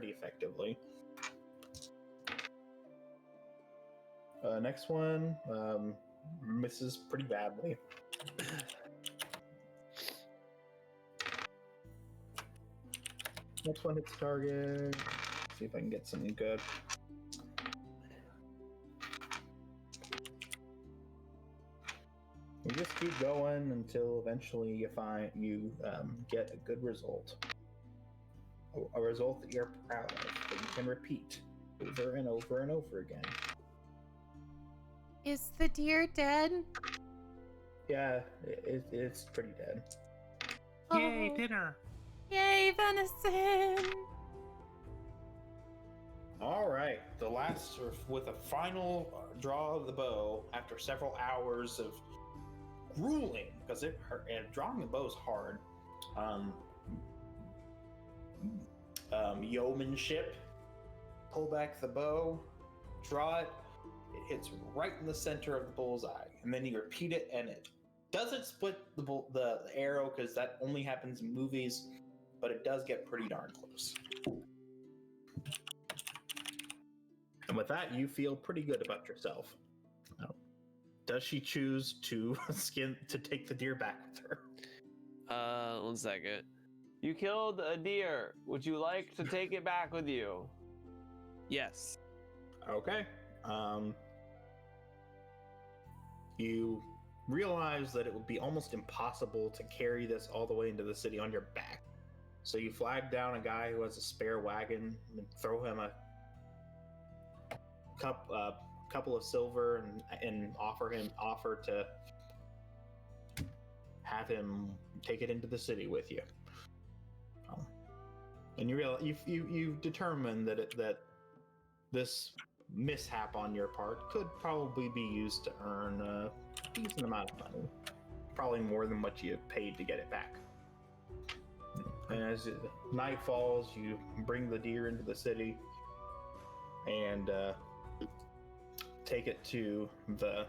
effectively. Next one misses pretty badly. Next one hits target. See if I can get something good. You just keep going until eventually you get a good result. A result that you're proud of, that you can repeat over and over and over again. Is the deer dead? Yeah, it's pretty dead. Yay, Oh, dinner! yay, venison! All right, the last, with a final draw of the bow after several hours of grueling, because it hurt, and drawing the bow is hard. Yeomanship. Pull back the bow, draw it. It hits right in the center of the bullseye, and then you repeat it, and it doesn't split the arrow, because that only happens in movies, but it does get pretty darn close. And with that, you feel pretty good about yourself. Does she choose to take the deer back with her? 1 second. You killed a deer. Would you like to take it back with you? Yes. Okay. You realize that it would be almost impossible to carry this all the way into the city on your back. So you flag down a guy who has a spare wagon and throw him a couple of silver and offer to have him take it into the city with you. And you realize you've determined that this mishap on your part could probably be used to earn a decent amount of money, probably more than what you paid to get it back. And as night falls, you bring the deer into the city and take it to the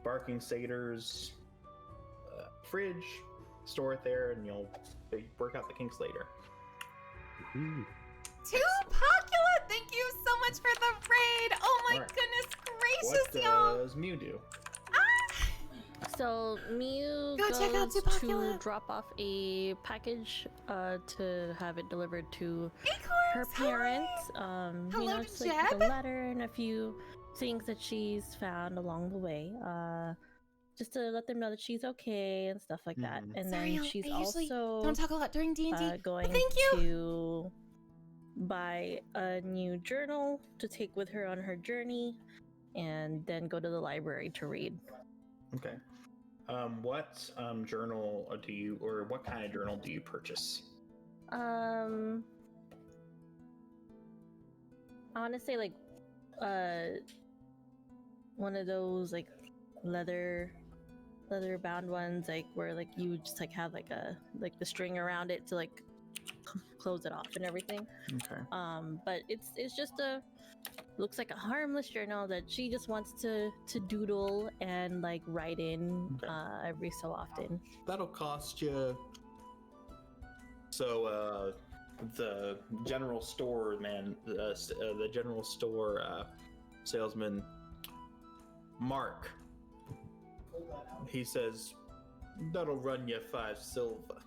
Barking Satyr's fridge, store it there, and you'll work out the kinks later. To Pocula, thank you so much for the raid. Oh my Alright. goodness gracious, What y'all. does Mew do? So Mew Go check out goes Tupacula. to drop off a package to have it delivered to her Acorns, parents. Hello, just like Jeb. a letter and a few things that she's found along the way. Just to let them know that she's okay and stuff like that. Mhm. And Sorry, then I she's usually also don't talk a lot during D&D. going Thank you. to buy a new journal to take with her on her journey, and then go to the library to read. Okay. What journal do you, or what kind of journal do you purchase? I want to say like one of those like leather bound ones, like where like you just like have like the string around it to like close it off and everything. Okay. But it's just looks like a harmless journal that she just wants to doodle and like write in every so often. That'll cost you. So the general store man, the general store salesman, Mark. He says, "That'll run you 5 silver."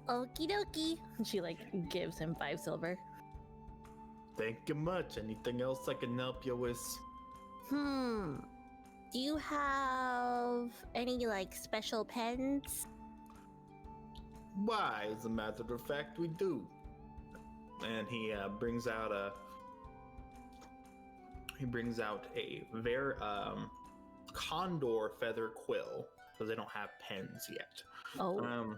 Okie dokie. She like gives him 5 silver. Thank you much. Anything else I can help you with? Do you have any like special pens? Why, as a matter of fact, we do. And he brings out a very condor feather quill, because they don't have pens yet. Oh.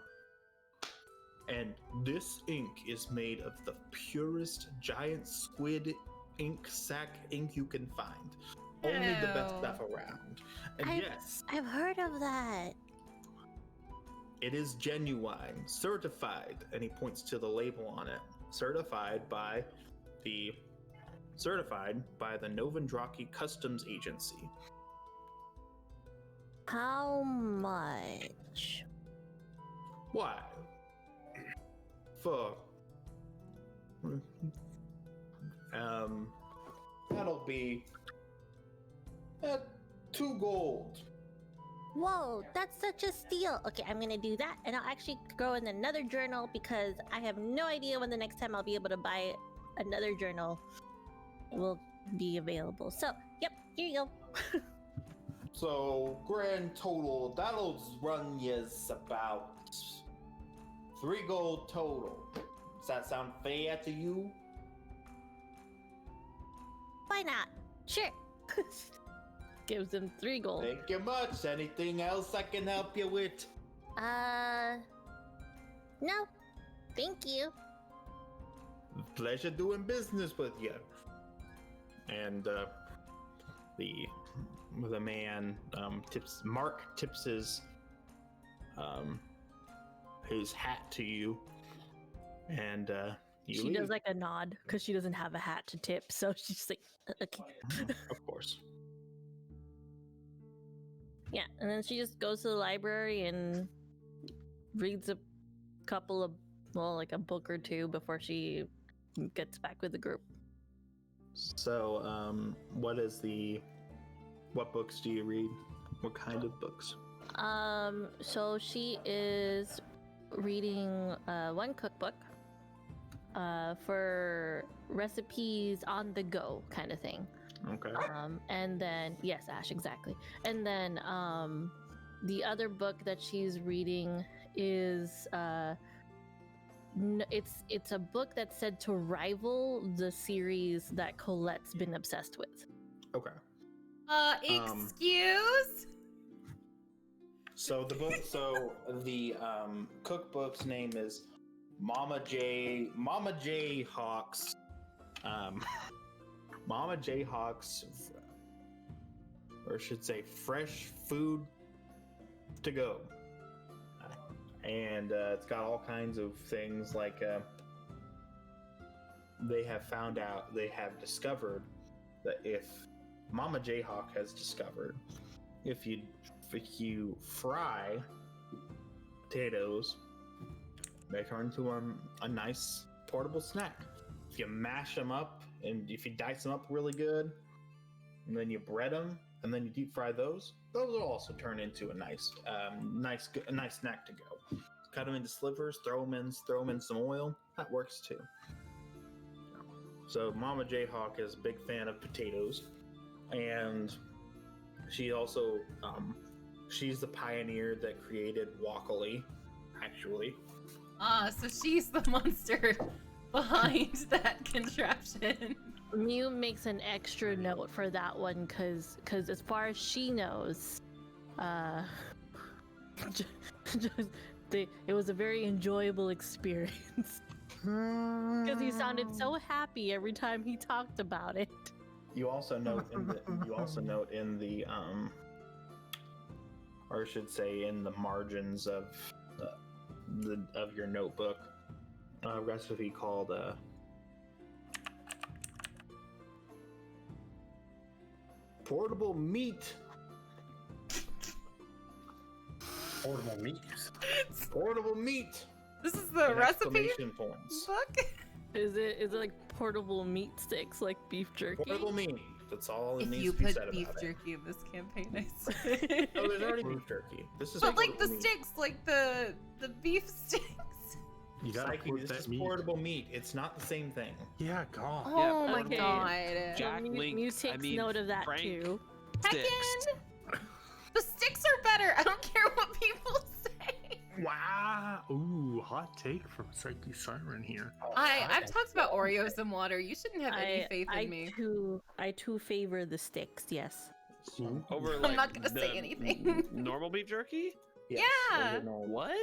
And this ink is made of the purest giant squid ink sac ink you can find. Only the best Ew. stuff around. And yes, I've heard of that. it is genuine, certified, and he points to the label on it. Certified by the Novendraki Customs Agency. How much? Why? For that'll be 2 gold. Whoa, that's such a steal. Okay, I'm gonna do that, and I'll actually go in another journal because I have no idea when the next time I'll be able to buy another journal will be available. So, yep, here you go. So grand total, that'll run you about 3 gold total. Does that sound fair to you? Why not? Sure. Gives him 3 gold. Thank you much. Anything else I can help you with? No. Thank you. Pleasure doing business with you. And the man Mark tips his hat to you, and you She leave. does like a nod because she doesn't have a hat to tip, so she's just like, okay. Of course. Yeah, and then she just goes to the library and reads a couple of, well, like a book or two before she gets back with the group. So, what books do you read? What kind of books? So she is reading one cookbook for recipes on the go kind of thing. Okay. And then yes, Ash, exactly. And then the other book that she's reading is it's a book that's said to rival the series that Colette's been obsessed with. Okay. Excuse? So the cookbook's name is Mama J Hawk's Mama J Hawk's, or I should say, fresh food to go. And it's got all kinds of things like they have discovered that if Mama Jayhawk has discovered, if you fry potatoes, they turn into a nice portable snack. If you mash them up and if you dice them up really good, and then you bread them and then you deep fry those will also turn into a nice snack to go. Cut them into slivers, throw them in some oil. That works too. So Mama Jayhawk is a big fan of potatoes, and she also she's the pioneer that created Wockily, actually. So she's the monster behind that contraption. Mew makes an extra note for that one because as far as she knows, it was a very enjoyable experience. Because he sounded so happy every time he talked about it. You also note in the or I should say in the margins of your notebook, a recipe called portable meat. Portable meat. Portable meat. This is the And recipe exclamation points. book. Is it like portable meat sticks like beef jerky? Portable meat. That's all that If needs you to be put said beef about it. jerky in this campaign, I swear. Oh, there's already beef jerky. This is But like the portable meat. sticks, like the beef sticks. You gotta Psyche, put this that is meat. portable meat. It's not the same thing. Yeah, God. Oh my okay. god. Jack Link, Mew I takes mean, note of that Frank. too. Sticks. Heckin'! The sticks are better. I don't care what people say. Wow. Ooh, hot take from PsycheSiren here. I've talked about Oreos and water. You shouldn't have any faith in me. I too favor the sticks. Yes. Over I'm like not gonna say the anything. normal beef jerky? Yes, Yeah. original. What?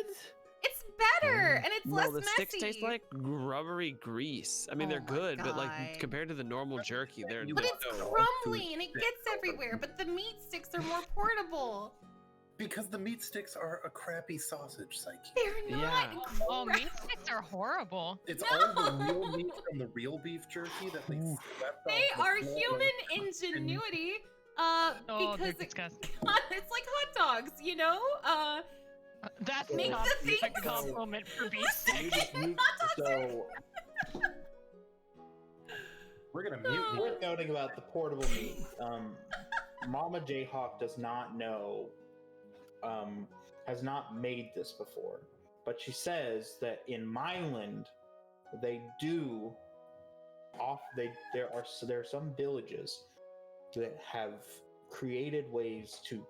It's better and it's less No, the messy. sticks taste like rubbery grease. I mean, they're Oh my good, but like God. compared to the normal jerky, they're But it's no. crumbly and it gets everywhere. But the meat sticks are more portable. Because the meat sticks are a crappy sausage, Psyche. They're not. Oh, meat sticks are horrible. It's all the real meat from the real beef jerky that they swept They off the are floor. human ingenuity. Oh, Because they're it, disgusting. it's like hot dogs, you know? That's Make not the a things- compliment for beef sticks. So, We're gonna mute you. worth noting about the portable meat. Mama Jayhawk does not know, has not made this before, but she says that in Myland, they do there are some villages that have created ways to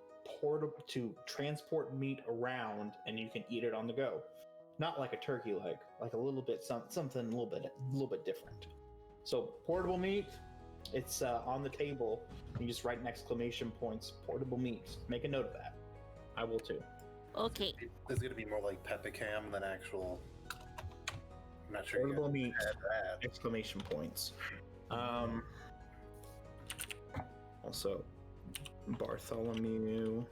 transport meat around, and you can eat it on the go. Not like a turkey leg, like a little bit something a little bit different. So portable meat, it's on the table. You just write an exclamation points, portable meat. Make a note of that. I will too. Okay. There's gonna be more like pepicam than actual. I'm not sure. You Portable guys meat, had that. exclamation points. Also, Bartholomew.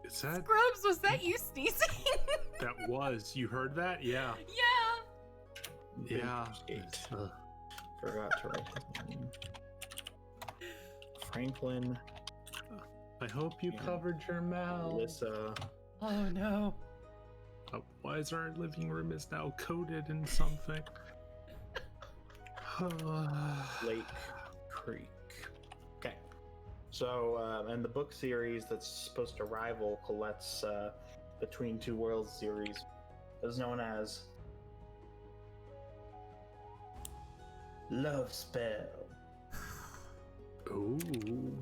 Is that Scrubs, was that you sneezing? that was? You heard that? Yeah. Yeah. Yeah. Gate. Uh, Forgot to write his name. Franklin, I hope you Yeah. covered your mouth. Alyssa, Oh no. Why is our living room is now coated in something? Lake Creek. Okay. So, and the book series that's supposed to rival Colette's Between Two Worlds series is known as Love Spell Ooh.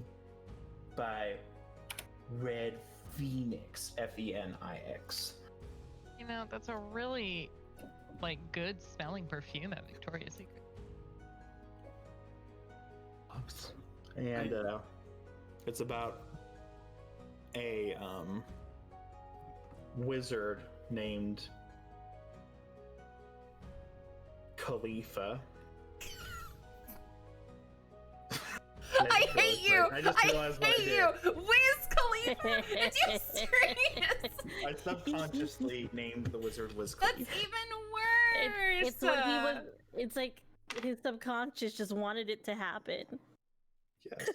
by Red Phoenix, Phenix. You know, that's a really like good smelling perfume at Victoria's Secret. Oops. And it's about a wizard named Khalifa. I hate you. I just realized what I hate did. you. Wiz Khalifa. Did you serious? I subconsciously named the wizard Wiz That's Khalifa. even worse. It's what he was. It's like his subconscious just wanted it to happen. Yes.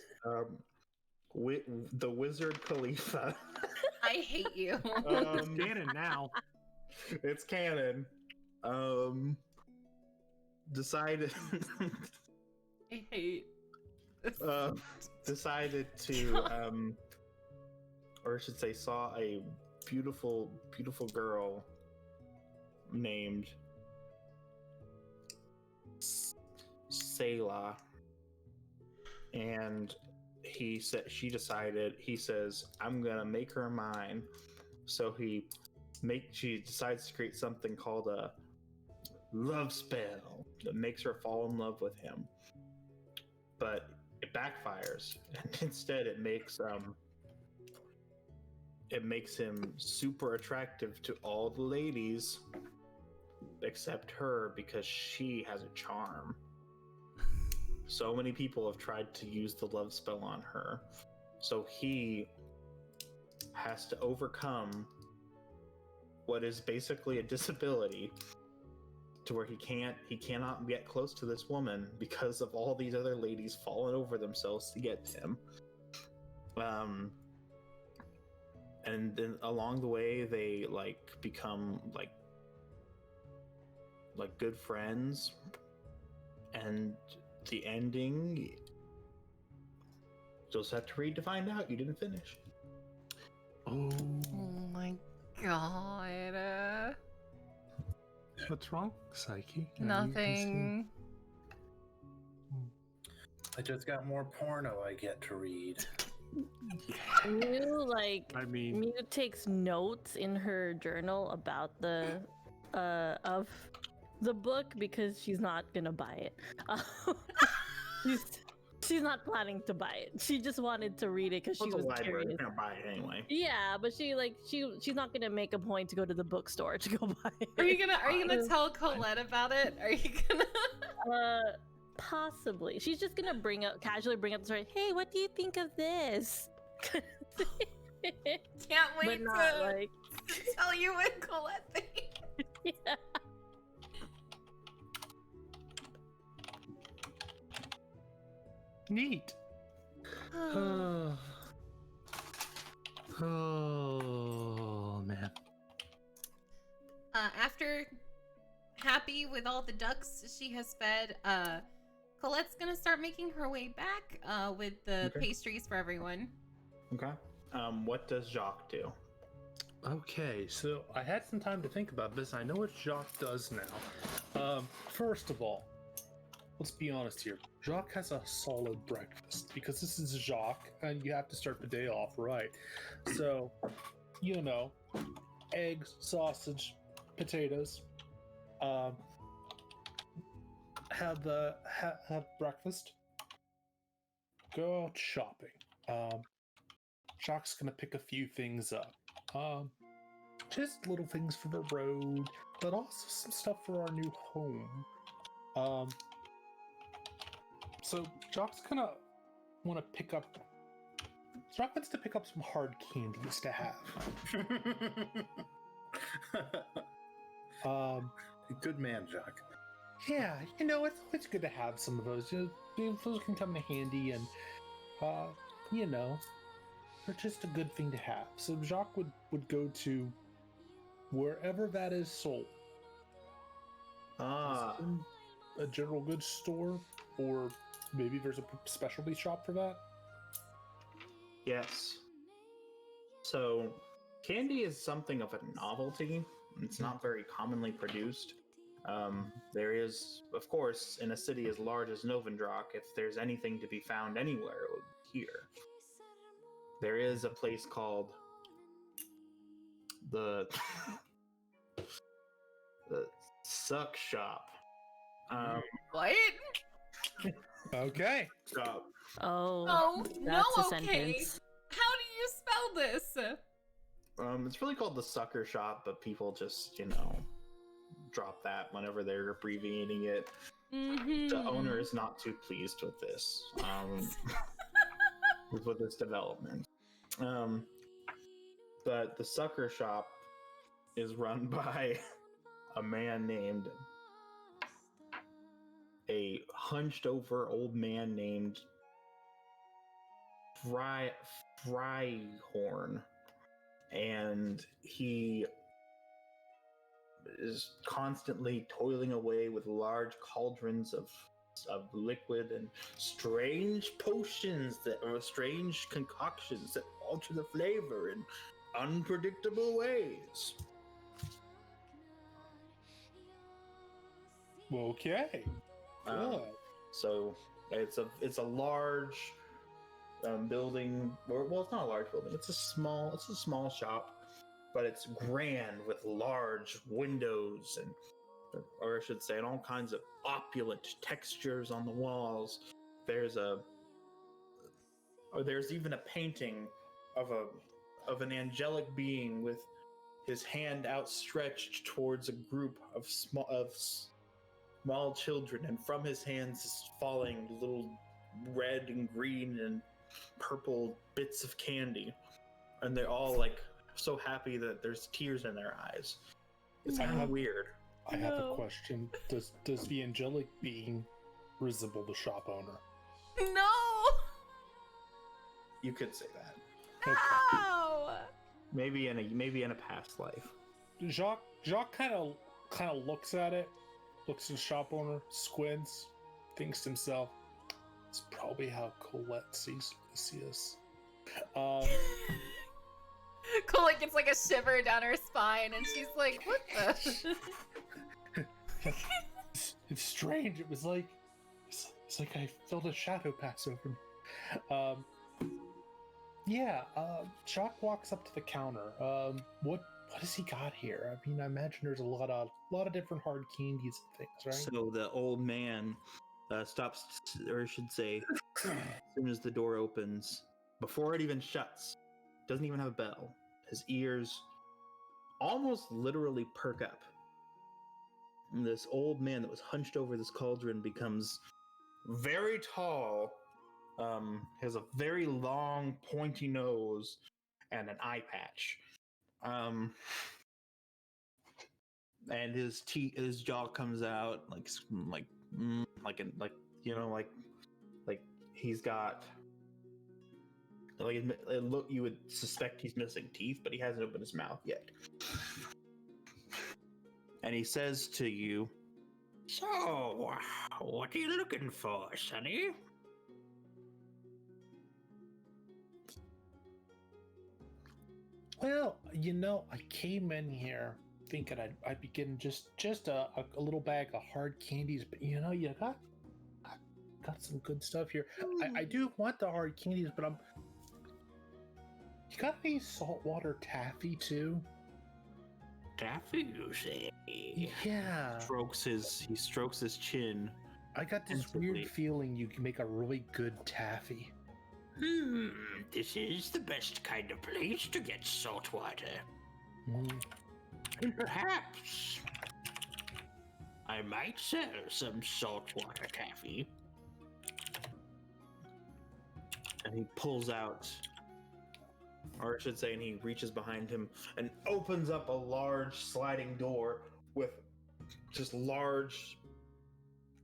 The wizard Khalifa. I hate you. It's canon now. It's canon. Decided I hate. this. decided to or I should say saw a beautiful girl named Selah, and he says I'm gonna make her mine. So she decides to create something called a love spell that makes her fall in love with him, but it backfires. Instead, it makes him super attractive to all the ladies except her, because she has a charm. So many people have tried to use the love spell on her, so he has to overcome what is basically a disability, to where he cannot get close to this woman because of all these other ladies falling over themselves to get to him. And and then along the way they like become like good friends, and the ending you'll just have to read to find out. You didn't finish. Oh, Oh my god. what's wrong, Psyche? Nothing. I just got more porno I get to read. Mew I mean, Mew takes notes in her journal about the of the book because she's not gonna buy it. She's not planning to buy it. She just wanted to read it because she It's a was library. curious. You're gonna buy it anyway. Yeah, but she's not gonna make a point to go to the bookstore to go buy it. Are you gonna tell Colette about it? Are you gonna Possibly. She's just gonna casually bring up the story. Hey, what do you think of this? can't but wait not to like tell you what Colette thinks. yeah. neat. Oh man. After happy with all the ducks she has fed, Colette's gonna start making her way back with the Okay. pastries for everyone. Okay. What does Jacques do? Okay, so I had some time to think about this. I know what Jacques does now. First of all, let's be honest here. Jacques has a solid breakfast because this is Jacques, and you have to start the day off right. So, you know, eggs, sausage, potatoes. Have breakfast. Go out shopping. Jacques gonna pick a few things up. Just little things for the road, but also some stuff for our new home. So Jock's gonna want to pick up. Jock wants to pick up some hard candies to have. Good man, Jock. Yeah, you know, it's always good to have some of those. You know, those can come in handy, and you know, they're just a good thing to have. So Jacques would go to wherever that is sold. Ah, A general goods store, or maybe there's a specialty shop for that. yes. So, candy is something of a novelty. It's not very commonly produced. There is, of course, in a city as large as Novendrock, if there's anything to be found anywhere, it would be here. There is a place called the the Suck Shop. What? Okay. Shop. Oh, Oh, no, that's a okay. sentence. How do you spell this? It's really called the Sucker Shop, but people just, you know, drop that whenever they're abbreviating it. Mm-hmm. The owner is not too pleased with this, with this development. But the Sucker Shop is run by a man named a hunched over old man named Fryhorn, and he is constantly toiling away with large cauldrons of liquid and strange potions that are strange concoctions that alter the flavor in unpredictable ways. Okay. Good. So it's a large building, or well, it's not a large building. It's a small shop, but it's grand with large windows and, or I should say, and all kinds of opulent textures on the walls. There's even a painting of an angelic being with his hand outstretched towards a group of small children, and from his hands is falling little red and green and purple bits of candy, and they're all like so happy that there's tears in their eyes. It's kind of weird. I have a question. Does the angelic being resemble the shop owner? No! You could say that. No! Maybe in a past life. Jacques kind of looks at it, looks at the shop owner, squints, thinks to himself, it's probably how Colette sees us. Colette gets like a shiver down her spine, and she's like, "What the?" It's strange. It was like it's like I felt a shadow pass over me. Jacques walks up to the counter. What has he got here? I mean, I imagine there's a lot of different hard candies and things, right? So the old man stops, or I should say, as soon as the door opens, before it even shuts, doesn't even have a bell. His ears almost literally perk up. And this old man that was hunched over this cauldron becomes very tall, has a very long, pointy nose, and an eye patch. And his jaw comes out like he's got you would suspect he's missing teeth, but he hasn't opened his mouth yet. And he says to you, "So, what are you looking for, Sonny?" Well, I came in here thinking I'd be getting just a little bag of hard candies, but you got some good stuff here. I do want the hard candies, but you got any saltwater taffy too? Taffy, you say? Yeah. He strokes his chin. I got this Pensively. weird feeling you can make a really good taffy. This is the best kind of place to get salt water. Mm. And perhaps I might sell some saltwater taffy. And he pulls out, or I should say, and he reaches behind him and opens up a large sliding door with just large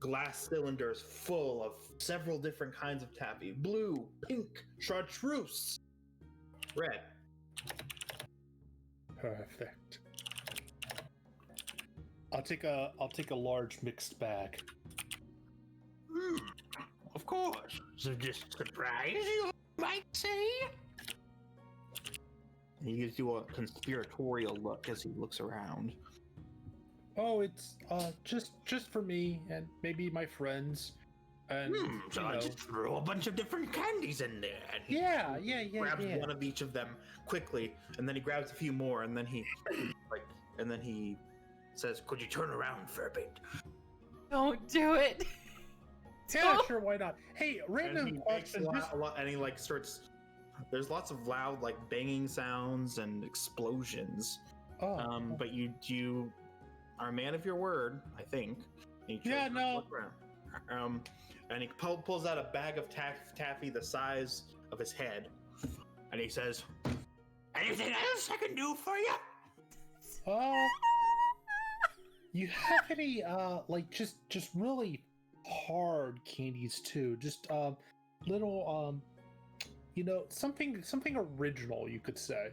glass cylinders full of several different kinds of taffy. Blue, pink, chartreuse, red. Perfect. I'll take a large mixed bag. Of course. So just surprise, you might say? And he gives you a conspiratorial look as he looks around. Oh, it's just for me and maybe my friends. And So you I know. just throw a bunch of different candies in there. And he Yeah. grabs one of each of them quickly, and then he grabs a few more, and then he says, "Could you turn around for a bit?" Don't do it. Yeah, sure, why not? Hey, And he random makes question. a lot, and he starts. There's lots of loud banging sounds and explosions. But you are a man of your word, I think. And he Yeah, chose not to look around. And he pulls out a bag of taffy the size of his head, and he says, "Anything else I can do for you?" You have any just really hard candies too? Just little something original, you could say.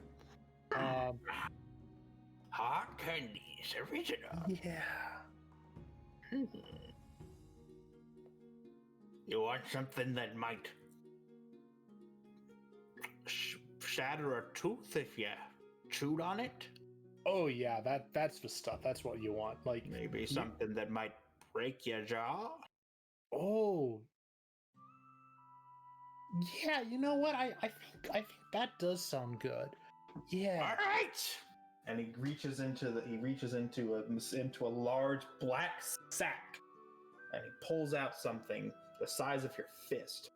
Hard candies, original. Yeah. You want something that might shatter a tooth if you chewed on it? Oh yeah, that's the stuff. That's what you want. Like Maybe something that might break your jaw? Oh. Yeah, you know what? I think that does sound good. Yeah. All right. And he reaches into a large black sack, and he pulls out something the size of your fist.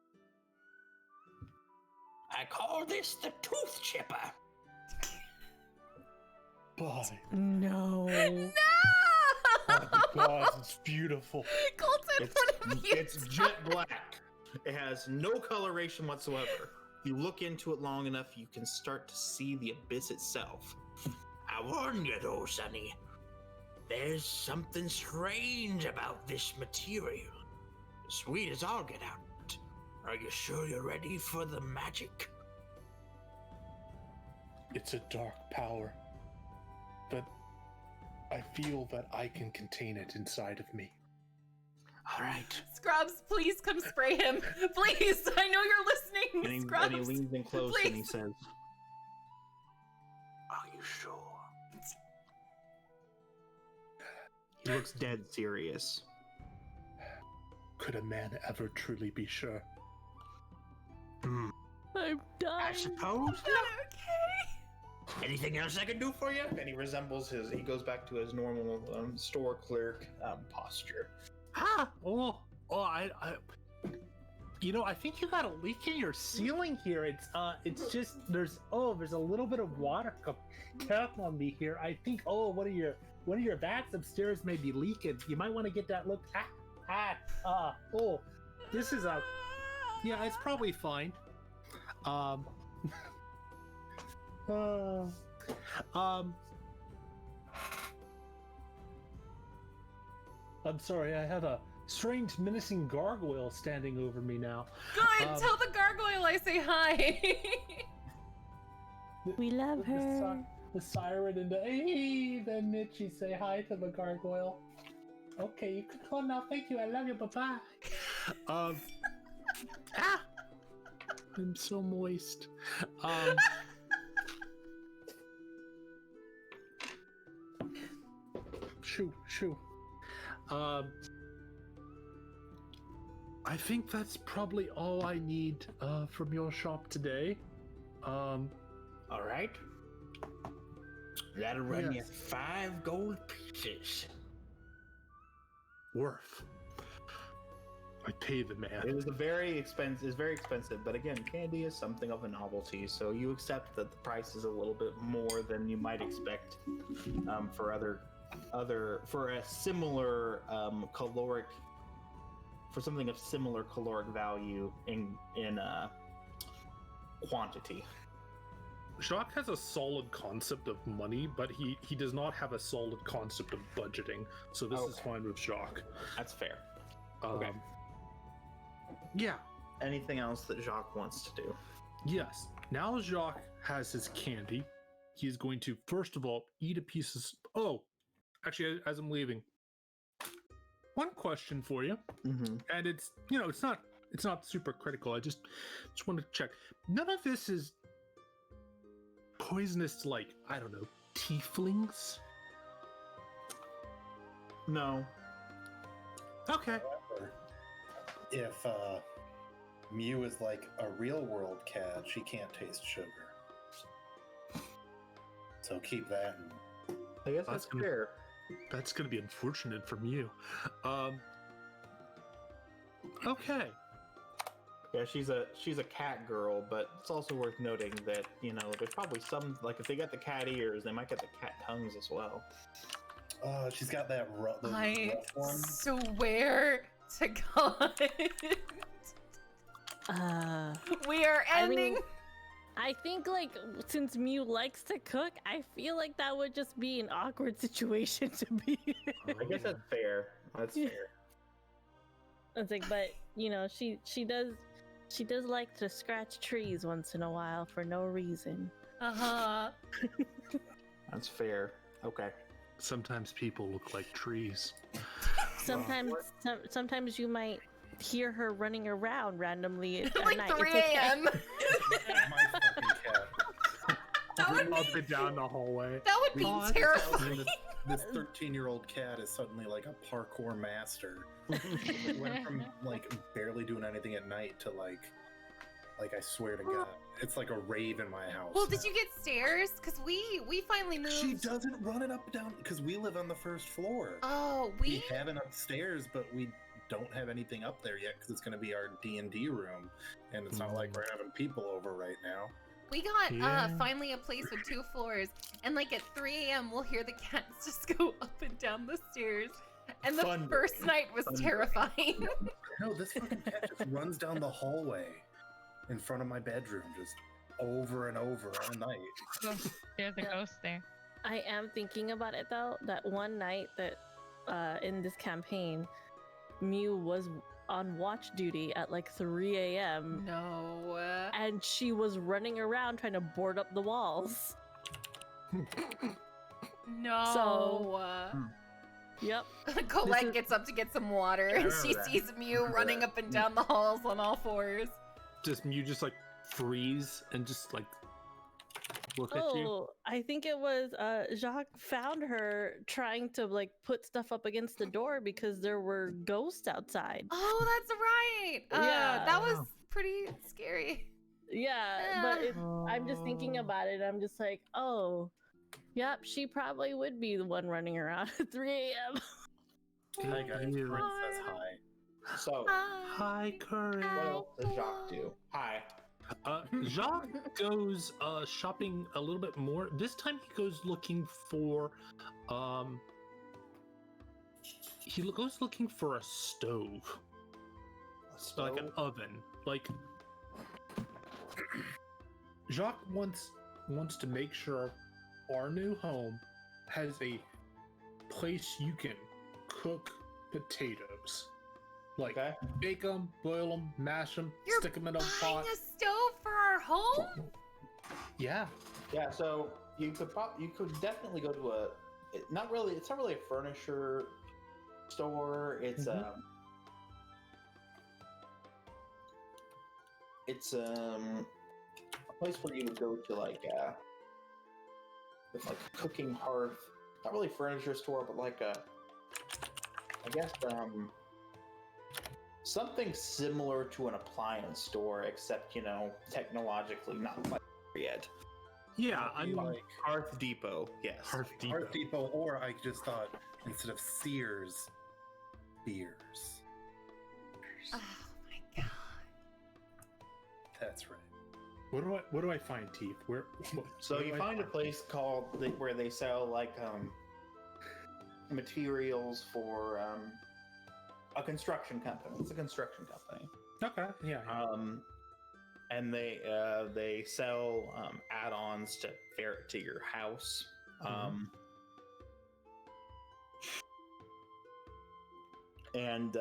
I call this the tooth chipper. Boy. No. No! Oh my god, it's beautiful. Colton, what have you It's jet black. It has no coloration whatsoever. You look into it long enough, you can start to see the abyss itself. I warn you though, Sonny. There's something strange about this material. Sweet as all get out. Are you sure you're ready for the magic? It's a dark power, but I feel that I can contain it inside of me. All right. Scrubs, please come spray him. Please, I know you're listening. And Scrubs. he leans in close and he please. says, "Are you sure?" He looks dead serious. Could a man ever truly be sure? I'm I dying. suppose. Okay. Anything else I can do for you? And he resembles he goes back to his normal store clerk posture. I think you got a leak in your ceiling here. It's just there's a little bit of water cap on me here. I think one of your vats upstairs may be leaking. You might want to get that looked at. This is it's probably fine. I'm sorry, I have a strange menacing gargoyle standing over me now. Good, tell the gargoyle I say hi. We love her. The siren and the Mitchie say hi to the gargoyle. Okay, you can call now. Thank you. I love you. Bye bye. I'm so moist. Shoo. I think that's probably all I need from your shop today. All right. That'll run you Yes. 5 gold pieces. Worth. I pay the man. It was very expensive, but again, candy is something of a novelty, so you accept that the price is a little bit more than you might expect for a similar caloric, for something of similar caloric value in quantity. Jacques has a solid concept of money, but he does not have a solid concept of budgeting. So this is Okay. fine with Jacques. That's fair. Okay. Yeah. Anything else that Jacques wants to do? Yes. Now Jacques has his candy. He's going to first of all eat a piece of. Oh, actually, as I'm leaving, one question for you, Mm-hmm. and it's not super critical. I just want to check. None of this is poisonous to, like, I don't know, tieflings. No. Okay. However, if Mew is like a real world cat, she can't taste sugar. So keep that in. I guess That's that's gonna- fair. That's going to be unfortunate from you. Okay. Yeah, she's a cat girl, but it's also worth noting that there's probably some, like, if they get the cat ears, they might get the cat tongues as well. She's got that rough I one. swear to God. We are I mean, ending. I think, like, since Mew likes to cook, I feel like that would just be an awkward situation to be in. I guess that's fair. That's Yeah. fair. It's like, but she does like to scratch trees once in a while for no reason. Uh-huh. That's fair. Okay. Sometimes people look like trees. Sometimes you might hear her running around randomly at Like night. 3 It's okay. a.m. My fucking cat. That would Up be and down the hallway. that would be Oh, that's terrifying. This 13-year-old cat is suddenly like a parkour master. It went from like barely doing anything at night to like I swear to God, it's like a rave in my house. Well, did now. you get stairs? Because we finally moved. She doesn't run it up and down because we live on the first floor. Oh, We have it upstairs, but we don't have anything up there yet because it's going to be our D&D room, and it's not like we're having people over right now. we got Yeah. finally a place with 2 floors, and like at 3 a.m. we'll hear the cats just go up and down the stairs. And the Thundering. first night was Thundering. terrifying. No, this fucking cat just runs down the hallway in front of my bedroom, just over and over all night. There's a ghost there. I am thinking about it though. That one night that in this campaign, Mew was on watch duty at like 3 a.m. No. and she was running around trying to board up the walls. No. Yep. Colette This is- gets up to get some water, and remember she that. sees Mew running up and down the halls on all fours. You just like freeze and just like look at you. Oh, I think it was Jacques found her trying to like put stuff up against the door because there were ghosts outside. Oh, that's right. Yeah. That was pretty scary. Yeah, but Ah. I'm just thinking about it. I'm just like, oh, yep, she probably would be the one running around at 3 a.m. Hi guys, Yeah. Prince says hi. So, Hi, Curry. what else does Jacques do? Hi. Jacques goes shopping a little bit more. This time he goes looking for goes looking for a stove. Like an oven. Like Jacques wants to make sure our new home has a place you can cook potatoes. Like Okay. bake them, boil them, mash them, You're stick them in a buying pot. a stove for our home? Yeah. Yeah, so you could definitely go to it's not really a furniture store. It's a place where you would go to with like a cooking hearth. Not really a furniture store, but like I guess something similar to an appliance store, except technologically not quite there yet. Yeah, I mean, like Hearth Depot, yes. Hearth Depot. Hearth Depot, or I just thought instead of Sears, beers. Oh my god. That's right. What do I find, Teeth? So you find a place called where they sell materials for a construction company. It's a construction company. Okay, yeah. And they sell add-ons to your house. And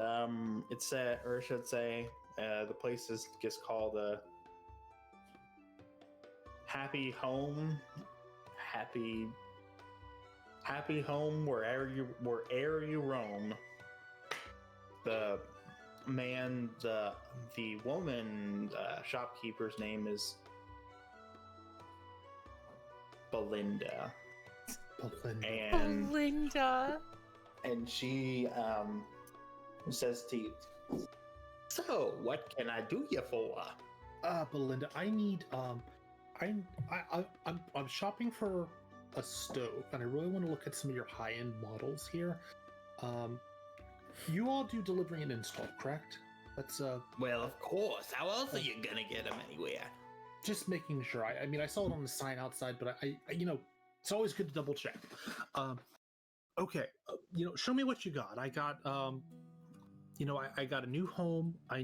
it's or I should say, the place is just called Happy Home. Happy home wherever you roam. The woman shopkeeper's name is Belinda. Belinda. And she says to you, "So, what can I do you for?" Belinda, I need I'm shopping for a stove, and I really want to look at some of your high-end models here. You all do delivery and install, correct? That's Well, of course. How else are you gonna get them anywhere? just making sure. I mean, I saw it on the sign outside, but I it's always good to double check. Okay, show me what you got. I got I got a new home. I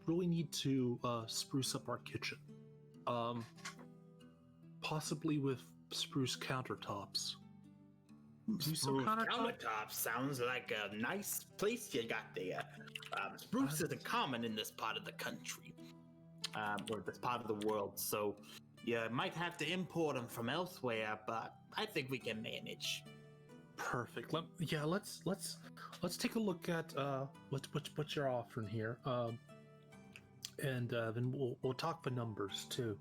really need to spruce up our kitchen. Possibly with spruce countertops. Do some Countertops sounds like a nice place you got there. Spruce isn't common in this part of the country, or this part of the world, so you might have to import them from elsewhere. But I think we can manage. Perfect. Let's take a look at what you're offering here, and then we'll talk the numbers too.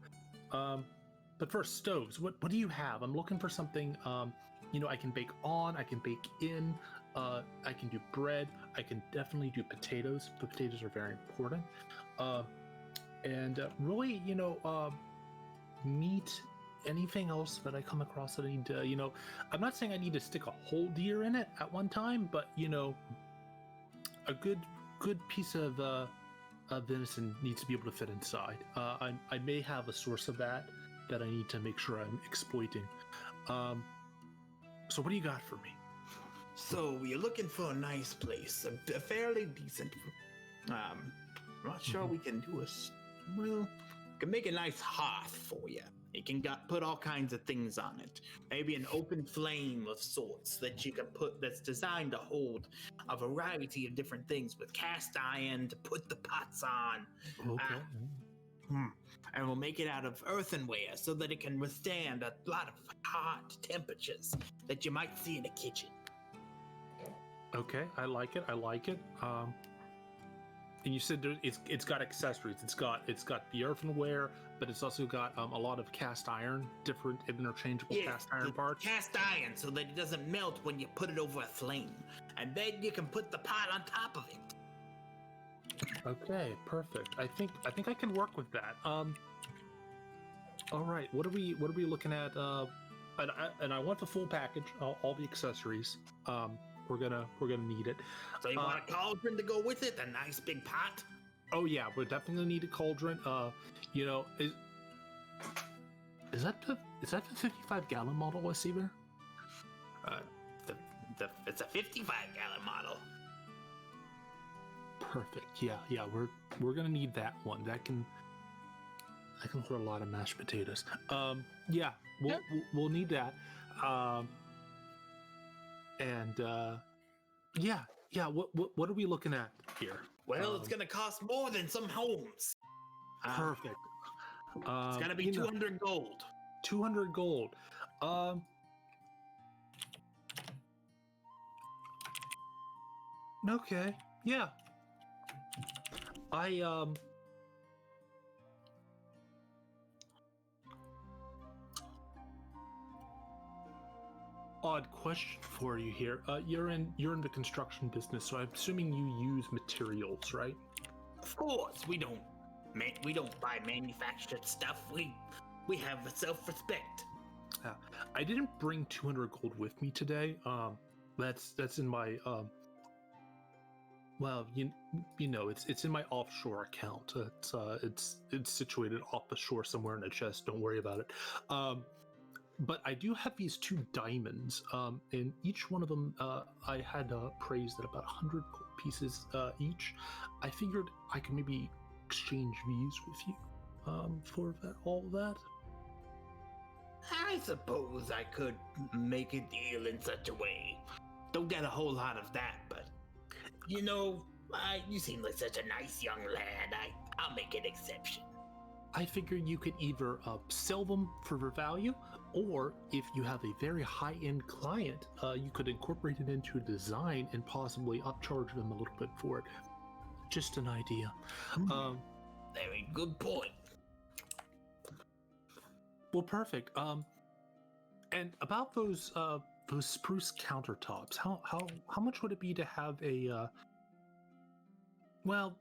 But first, stoves. What do you have? I'm looking for something. I can bake on. I can bake in. I can do bread. I can definitely do potatoes. The potatoes are very important. And really, meat. Anything else that I come across that I need to, I'm not saying I need to stick a whole deer in it at one time, but a good piece of venison needs to be able to fit inside. I may have a source of that I need to make sure I'm exploiting. So what do you got for me? So you're looking for a nice place, a fairly decent. I'm not sure we can do can make a nice hearth for you. It can put all kinds of things on it. Maybe an open flame of sorts that you can put, that's designed to hold a variety of different things with cast iron to put the pots on. Okay. And we'll make it out of earthenware so that it can withstand a lot of hot temperatures that you might see in a kitchen. Okay, I like it. And you said it's got accessories. It's got the earthenware, but it's also got a lot of cast iron, different interchangeable cast iron parts. Cast iron so that it doesn't melt when you put it over a flame. And then you can put the pot on top of it. Okay, perfect. I think I can work with that. All right. What are we looking at? And I want the full package, all the accessories. We're gonna need it. So you want a cauldron to go with it? A nice big pot? Oh yeah, we're definitely gonna need a cauldron. Is that the 55-gallon model I see there? It's a 55-gallon model. Perfect. Yeah. We're gonna need that one. That can throw a lot of mashed potatoes. Yeah. We'll need that. What are we looking at here? Well, it's gonna cost more than some homes. Perfect. It's gonna be 200 gold. 200 gold. Okay. Yeah. Odd question for you here. You're in the construction business, so I'm assuming you use materials, right? Of course, we don't buy manufactured stuff. We have self-respect. I didn't bring 200 gold with me today. That's in my well, you know, it's in my offshore account. It's situated off the shore somewhere in a chest. Don't worry about it. But I do have these 2 diamonds, and each one of them I had praised at about 100 gold pieces each. I figured I could maybe exchange these with you for all that. I suppose I could make a deal in such a way. Don't get a whole lot of that, but you know, you seem like such a nice young lad. I'll make an exception. I figure you could either sell them for their value, or if you have a very high-end client, you could incorporate it into a design and possibly upcharge them a little bit for it. Just an idea. Very good point. Well, perfect. And about those spruce countertops, how much would it be to have a well,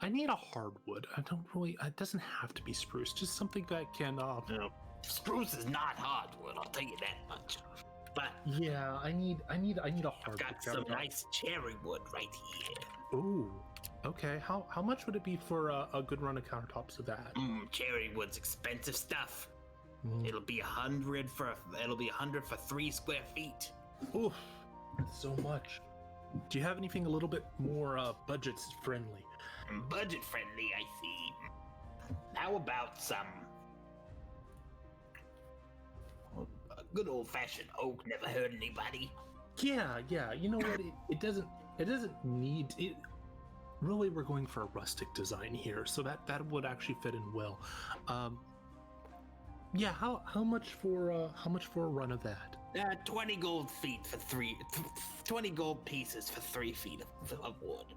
I need a hardwood. It doesn't have to be spruce, just something that can No, spruce is not hardwood, I'll tell you that much. But yeah, I need a hardwood. I've got some nice cherry wood right here. Ooh. Okay, how much would it be for a good run of countertops of that? Cherry wood's expensive stuff. Mm. It'll be 100 for 3 square feet. Oof, that's so much. Do you have anything a little bit more budget friendly? Budget friendly, I see. How about some good old fashioned oak? Never hurt anybody. Yeah. You know what? It doesn't need it. Really, we're going for a rustic design here, so that would actually fit in well. Yeah. How much for a run of that? 20 gold feet for 20 gold pieces for 3 feet of wood.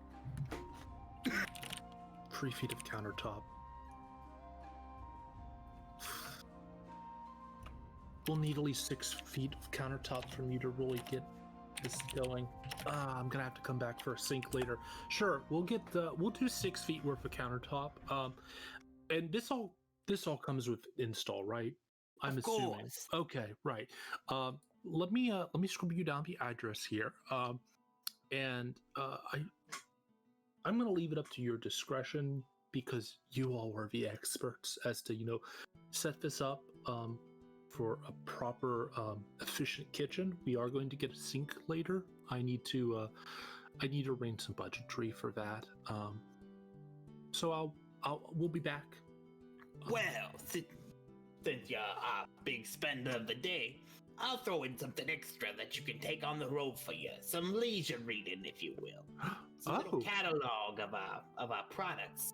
3 feet of countertop. We'll need at least 6 feet of countertop from you to really get this going. I'm gonna have to come back for a sink later. Sure, we'll do 6 feet worth of countertop. And this all comes with install, right? I'm assuming. Course. Okay, right. Let me scribble you down the address here. And I'm gonna leave it up to your discretion because you all are the experts as to set this up for a proper efficient kitchen. We are going to get a sink later. I need to arrange some budgetary for that. So we'll be back. Well, since you're a big spender of the day, I'll throw in something extra that you can take on the road for you. Some leisure reading, if you will. It's a little catalog of our products.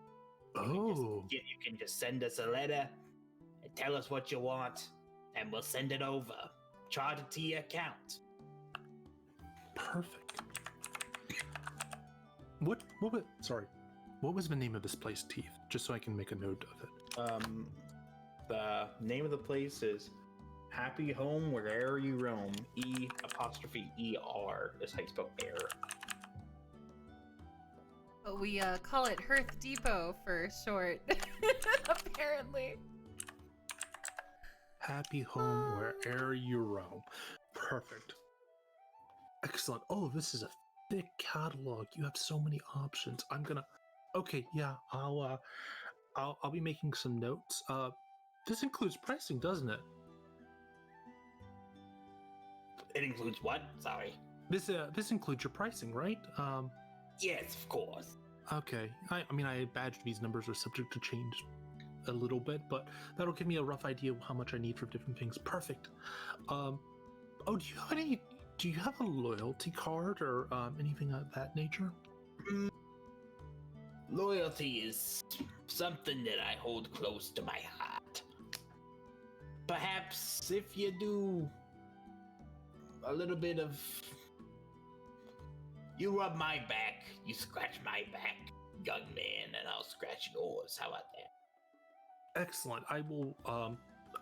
Oh, You can just send us a letter and tell us what you want, and we'll send it over. Charge it to your account. perfect. What was the name of this place, Teeth? Just so I can make a note of it. The name of the place is Happy Home Wherever You Roam. E''ER is how you spell air. But we call it Hearth Depot for short, apparently. Happy home wherever you roam. Perfect. Excellent. Oh, this is a thick catalog. You have so many options. Okay, yeah, I'll be making some notes. This includes pricing, doesn't it? It includes what? Sorry. This includes your pricing, right? Yes, of course. Okay. I mean, I imagine these numbers are subject to change a little bit, but that'll give me a rough idea of how much I need for different things. Perfect. Oh, do you have a loyalty card or anything of that nature? Loyalty is something that I hold close to my heart. Perhaps if you do a little bit of... You rub my back, you scratch my back, young man, and I'll scratch yours. How about that? Excellent. I will.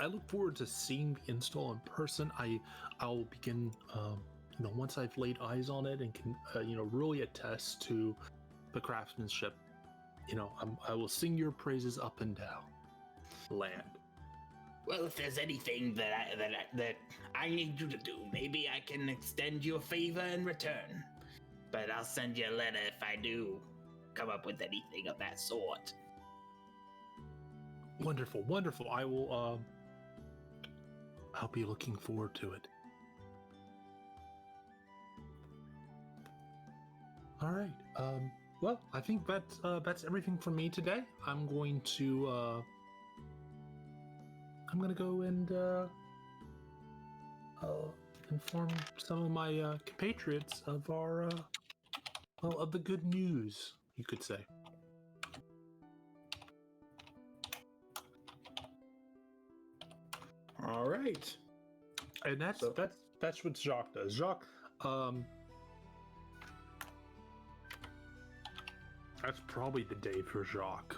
I look forward to seeing the install in person. I'll begin. Once I've laid eyes on it and can, really attest to the craftsmanship. I will sing your praises up and down. Land. Well, if there's anything that I need you to do, maybe I can extend you a favor in return. But I'll send you a letter if I do come up with anything of that sort. Wonderful, wonderful. I will. I'll be looking forward to it. All right. Well, I think that's everything from me today. I'm going to go and inform some of my compatriots of our of the good news, you could say. All right. And that's what Jacques does. Jacques, that's probably the day for Jacques.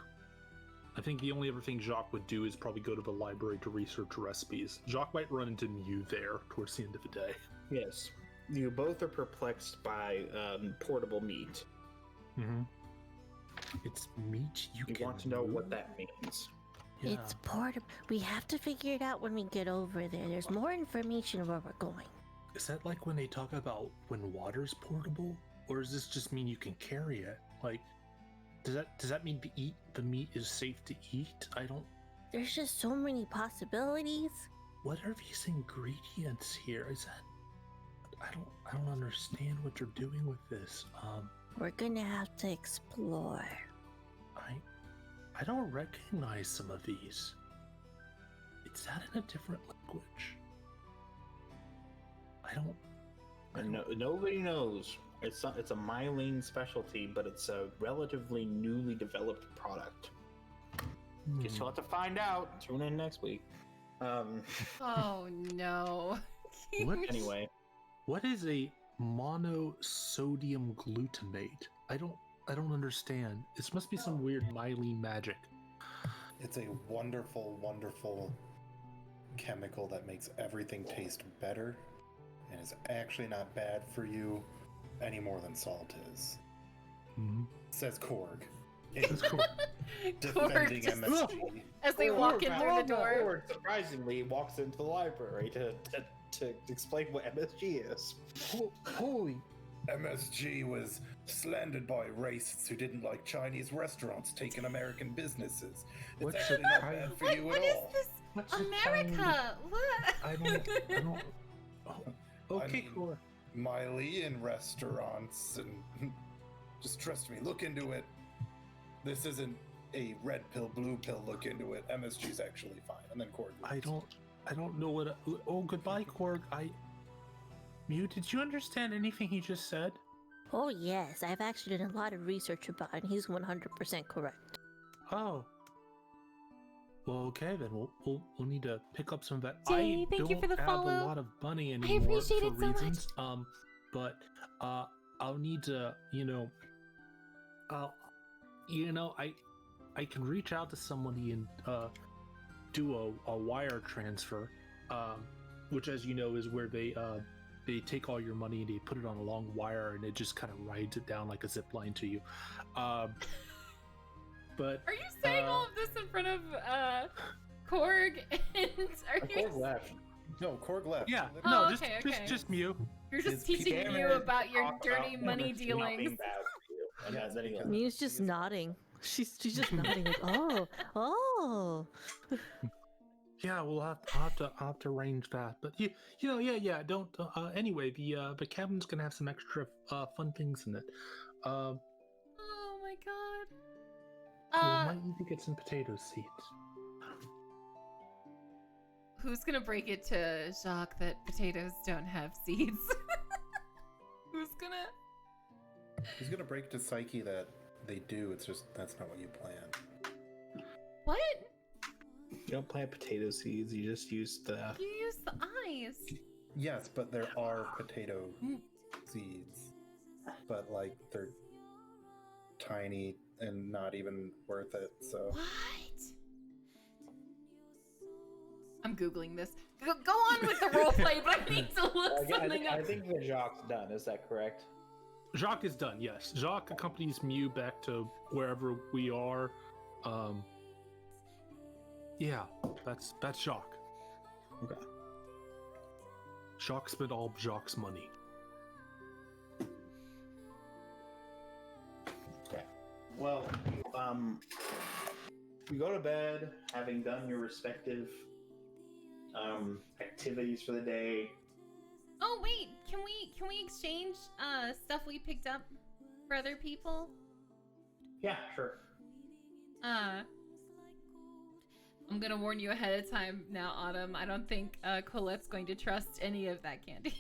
I think the only other thing Jacques would do is probably go to the library to research recipes. Jacques might run into you there towards the end of the day. Yes. You both are perplexed by portable meat. Mm-hmm. It's meat you can want to know move? what that means. Yeah. It's portable. We have to figure it out when we get over there. There's more information where we're going. Is that like when they talk about when water's portable? Or does this just mean you can carry it? Like, does that mean the meat is safe to eat? There's just so many possibilities. What are these ingredients here? Is that I don't understand what you're doing with this. We're gonna have to explore. I don't recognize some of these. Is that in a different language? Nobody knows. It's a myelin specialty, but it's a relatively newly developed product. Guess you'll have to find out. Tune in next week. Oh no. Anyway. What is a monosodium glutamate? I don't understand. This must be some weird myelin magic. It's a wonderful, wonderful chemical that makes everything taste better and is actually not bad for you any more than salt is. Mm-hmm. Says Korg. That's cool. Defending just- MSG. As they walk in through the door. Surprisingly, walks into the library to explain what MSG is. Holy. MSG was slandered by racists who didn't like Chinese restaurants taking American businesses. It's What's actually a not China- bad for What, you what at is all. this? What's a America! What? I don't. Oh, okay, I mean, cool. Malian restaurants, and just trust me, look into it. This isn't a red pill, blue pill. Look into it. MSG's actually fine. And then Korg. I don't know what. Oh, goodbye, Korg. Mew, did you understand anything he just said? Oh yes, I've actually done a lot of research about it, and he's 100% correct. Oh. Well, okay then. We'll need to pick up some of that. Jay, I thank you don't for the have follow. a lot of money anymore appreciate for it so much. reasons. But I'll need to, I can reach out to somebody and do a wire transfer, which, as you know, is where they take all your money and they put it on a long wire and it just kind of rides it down like a zip line to you. But Are you saying all of this in front of Korg? And are you? Korg left. No, Korg left. yeah, Oh, no, okay, okay. just Mew. You're just His teaching camera you about your talk dirty about money not dealings. being bad for you. And Yeah, then he because- left. Mew's just nodding. She's just nodding like, oh. Yeah, I'll have to arrange that. But yeah. Don't. Anyway, the cabin's gonna have some extra fun things in it. Oh my god. We might need to get some potato seeds. Who's gonna break it to Jacques that potatoes don't have seeds? Who's gonna break to Psyche that they do. It's just that's not what you planned. what? You don't plant potato seeds. You just use the. You use the eyes. Yes, but there are potato seeds, but like they're tiny and not even worth it. So What? I'm googling this. Go on with the roleplay, but I need to look something up. I think the Jacques done. Is that correct? Jacques is done. Yes, Jacques accompanies Mew back to wherever we are. Yeah, that's Jacques. Okay. Jacques spent all of Jacques' money. Okay. Well, you go to bed having done your respective activities for the day. Oh wait, can we exchange stuff we picked up for other people? Yeah, sure. I'm gonna warn you ahead of time now, Autumn. I don't think Colette's going to trust any of that candy.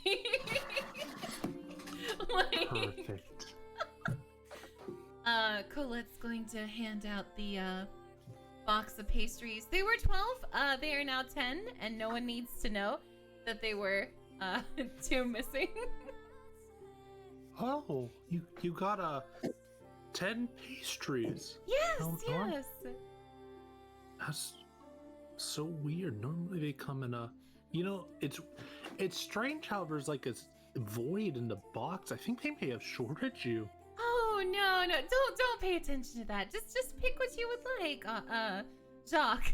Like, Perfect. Colette's going to hand out the box of pastries. They were 12. They are now 10, and no one needs to know that they were 2 missing. Oh, you got 10 pastries. Yes, Norm- yes. That's so weird. Normally they come in it's strange how there's like a void in the box. I think they may have shorted you. Oh no, don't pay attention to that. Just pick what you would like, Jacques.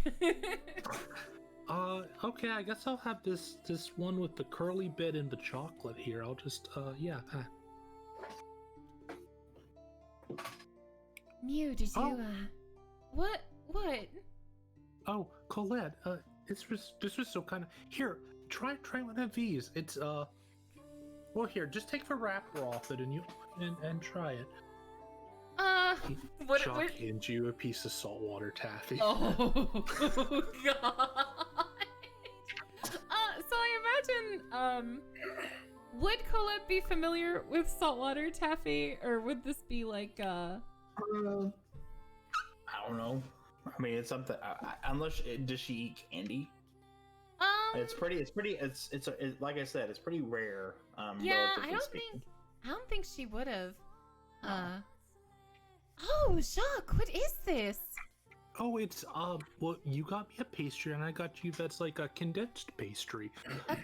Okay, I guess I'll have this one with the curly bit and the chocolate here. I'll just yeah. Mew, did you what? Oh, Colette, this was so kind of. Here, try one of these. It's well, here, just take the wrapper off it and try it. What? Jacques hands you a piece of saltwater taffy. Oh god. So I imagine, would Colette be familiar with saltwater taffy, or would this be like I don't know. I mean, it's something. Unless does she eat candy? It's like I said, it's pretty rare. Yeah, relatively I don't think she would have. Oh, Jacques, what is this? Oh, it's well, you got me a pastry, and I got you that's like a condensed pastry.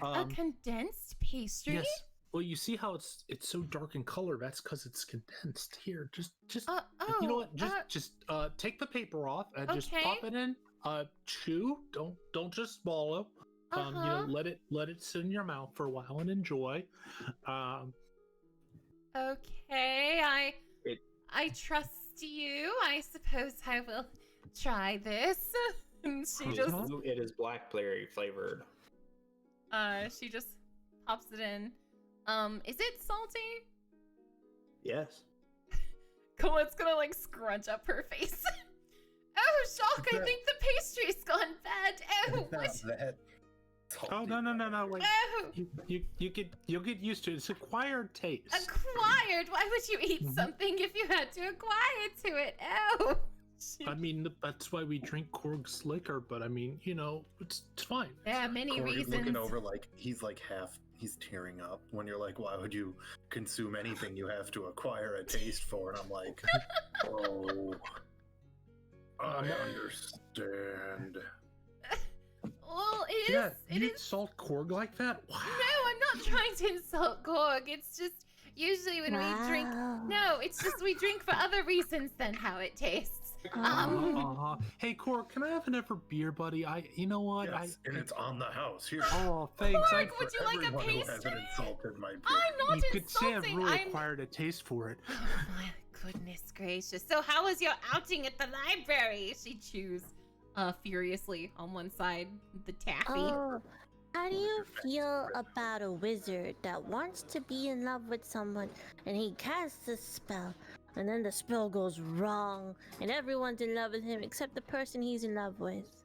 A condensed pastry? Yes. Well, you see how it's so dark in color? That's because it's condensed. Here, just you know what? Just take the paper off and just pop it in. Chew. Don't just swallow. Let it sit in your mouth for a while and enjoy. Okay, I trust you. I suppose I will try this. And she just It is blackberry flavored. she just pops it in. Is it salty? Yes. Colette's gonna like scrunch up her face. Oh, Jacques, I think the pastry's gone bad. Oh, what? Oh no! Wait, Oh, you'll get used to it. It's acquired taste. acquired? Why would you eat something if you had to acquire to it? Oh, I mean, that's why we drink Korg's liquor, but I mean, it's fine. There are many Korg is reasons. looking over like he's tearing up when you're like, why would you consume anything you have to acquire a taste for? And I'm like, oh, I understand. Well, it Yeah, is. you insult Korg like that? Wow. No, I'm not trying to insult Gorg. It's just usually when we drink. No, it's just we drink for other reasons than how it tastes. Hey, Korg, can I have another beer, buddy? You know what? Yes, and it's on the house here. Oh, thanks. Korg, would you like a Everyone who hasn't pastry? insulted my beer. I'm not You could say I've insulting. really I'm. acquired a taste for it. Oh my goodness gracious! So how was your outing at the library? She chews, furiously on one side, the taffy. Oh, how do you feel about a wizard that wants to be in love with someone and he casts a spell and then the spell goes wrong and everyone's in love with him except the person he's in love with?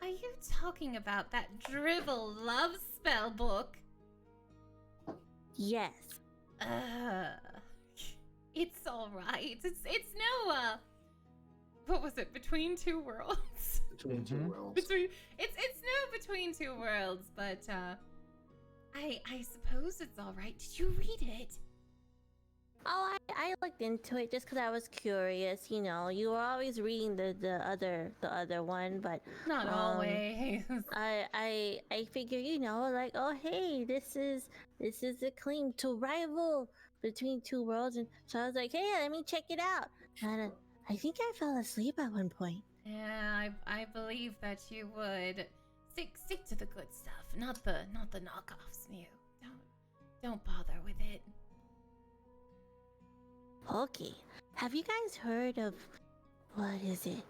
Are you talking about that drivel love spell book? Yes. It's all right. It's no what was it? Between Two Worlds. Between two worlds. It's no Between Two Worlds, but I suppose it's all right. Did you read it? Oh, I looked into it just because I was curious. You know, you were always reading the other one, but Not always. I figure, you know, like, oh hey, this is a claim to rival Between Two Worlds, and so I was like, hey, let me check it out. And I think I fell asleep at one point. Yeah, I believe that you would. Stick to the good stuff, not the knockoffs, Mew. Don't bother with it. Okay, have you guys heard of what is it?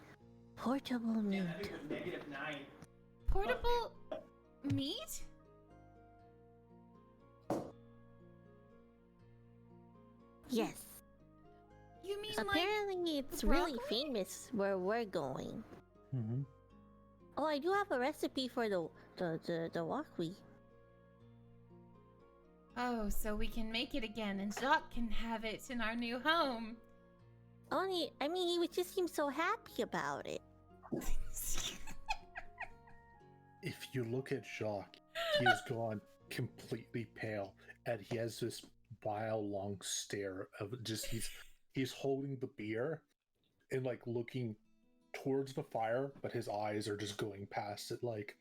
Portable meat. -9. Portable meat? Yes. You mean Apparently, it's really broccoli? famous where we're going. Mm-hmm. Oh, I do have a recipe for the walkway. Oh, so we can make it again, and Jacques can have it in our new home. Only, I mean, he would just seem so happy about it. If you look at Jacques, he has gone completely pale, and he has this vile, long stare of just he's holding the beer and like looking towards the fire, but his eyes are just going past it, like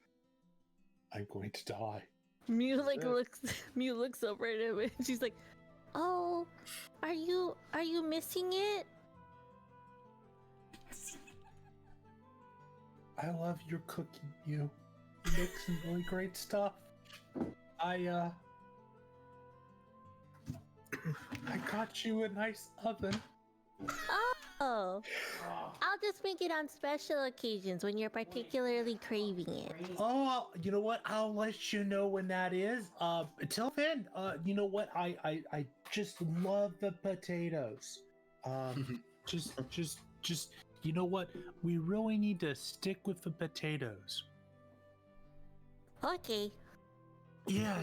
I'm going to die. Mew looks over at him and she's like, "Oh, are you missing it?" I love your cooking, you. You make some really great stuff. I got you a nice oven. Oh, I'll just make it on special occasions when you're particularly craving it. Oh, you know what? I'll let you know when that is. Till then, you know what? I just love the potatoes. Just you know what? We really need to stick with the potatoes. Okay. Yeah.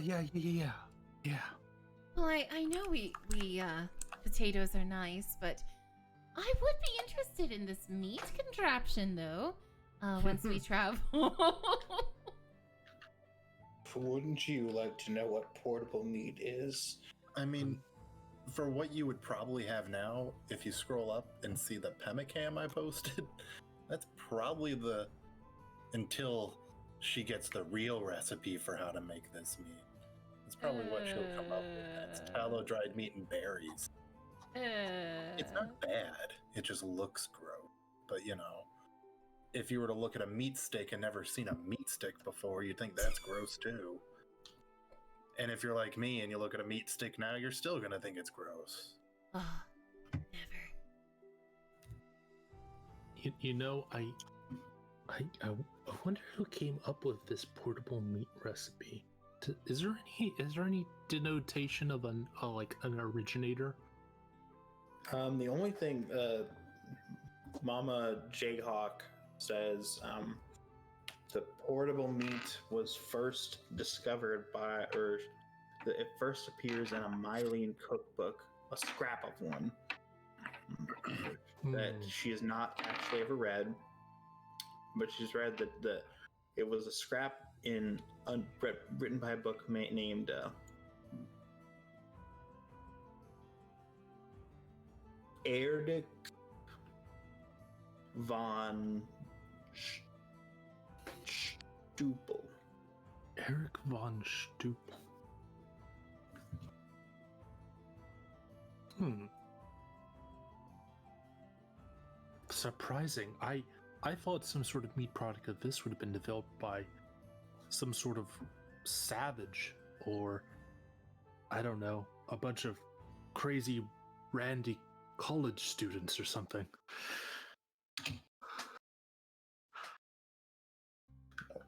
Well, I know we potatoes are nice, but I would be interested in this meat contraption, though. Once we travel. Wouldn't you like to know what portable meat is? I mean, for what you would probably have now, if you scroll up and see the Pemicam I posted, that's probably until she gets the real recipe for how to make this meat. That's probably what she'll come up with. It's tallow dried meat and berries. It's not bad. It just looks gross. But you know, if you were to look at a meat stick and never seen a meat stick before, you'd think that's gross too. And if you're like me and you look at a meat stick now, you're still gonna think it's gross. Oh, never. You know, I wonder who came up with this portable meat recipe. Is there any denotation of an originator? The only thing Mama Jayhawk says the portable meat was first discovered it first appears in a Mylene cookbook, a scrap of one. that she has not actually ever read, but she's read that it was a scrap written by a book named Erich von Stupel. Erich von Stupel. Surprising. I thought some sort of meat product of this would have been developed by some sort of savage, or I don't know, a bunch of crazy randy college students or something.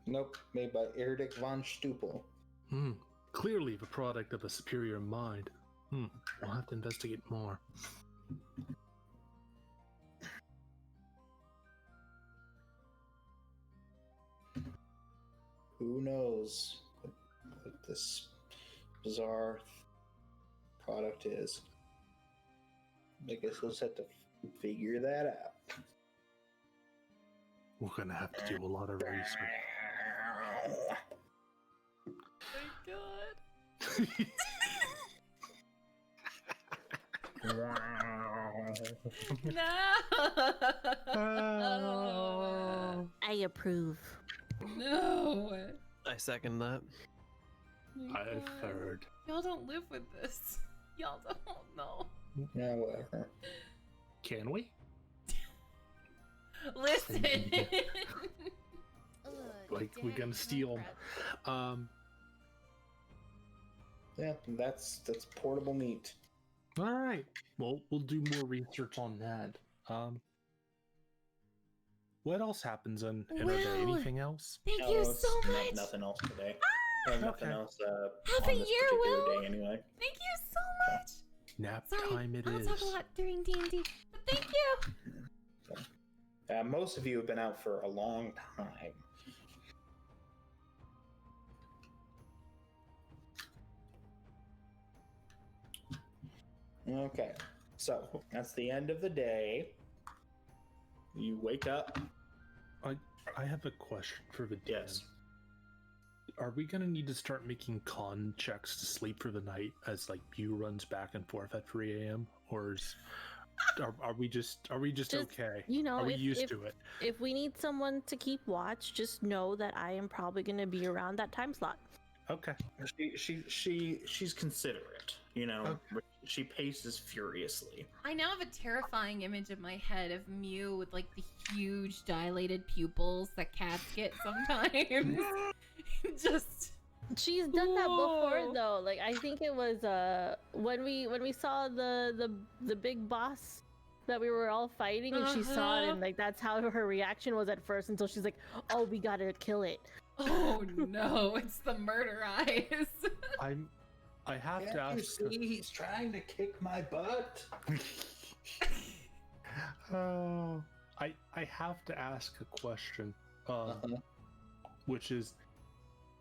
Nope, made by Erich von Stupel. Clearly the product of a superior mind. I'll have to investigate more. Who knows what this bizarre product is? I guess we'll just have to figure that out. We're gonna have to do a lot of research. Oh my god. No. I approve. No. I second that. Oh my I God. third. Y'all don't live with this. Y'all don't know. Yeah, whatever. Can we? Listen. Like, we're gonna steal. Yeah, that's portable meat. All right. Well, we'll do more research on that. What else happens in a day? Well, Anything else? Thank No, you it's so much. Nothing else today. Nothing Okay. else Have on a this year, particular Will. day anyway. Thank you so much. Nap Sorry, time it I don't is. talk a lot during D&D, but thank you. Most of you have been out for a long time. Okay, so that's the end of the day. You wake up. I have a question for the DM. Yes. Are we gonna need to start making con checks to sleep for the night as like Mew runs back and forth at 3 a.m. or are we just okay? You know, Are we if, used if, to it? if we need someone to keep watch, just know that I am probably going to be around that time slot. Okay. She's considerate. You know, she paces furiously. I now have a terrifying image in my head of Mew with like the huge dilated pupils that cats get sometimes. Just She's done that before Whoa. though. Like I think it was when we saw the big boss that we were all fighting and she saw it and like that's how her reaction was at first until she's like, "Oh, we got to kill it." oh no, it's the murder eyes. I have to Can't you ask. see he's trying to kick my butt? Oh, I have to ask a question, which is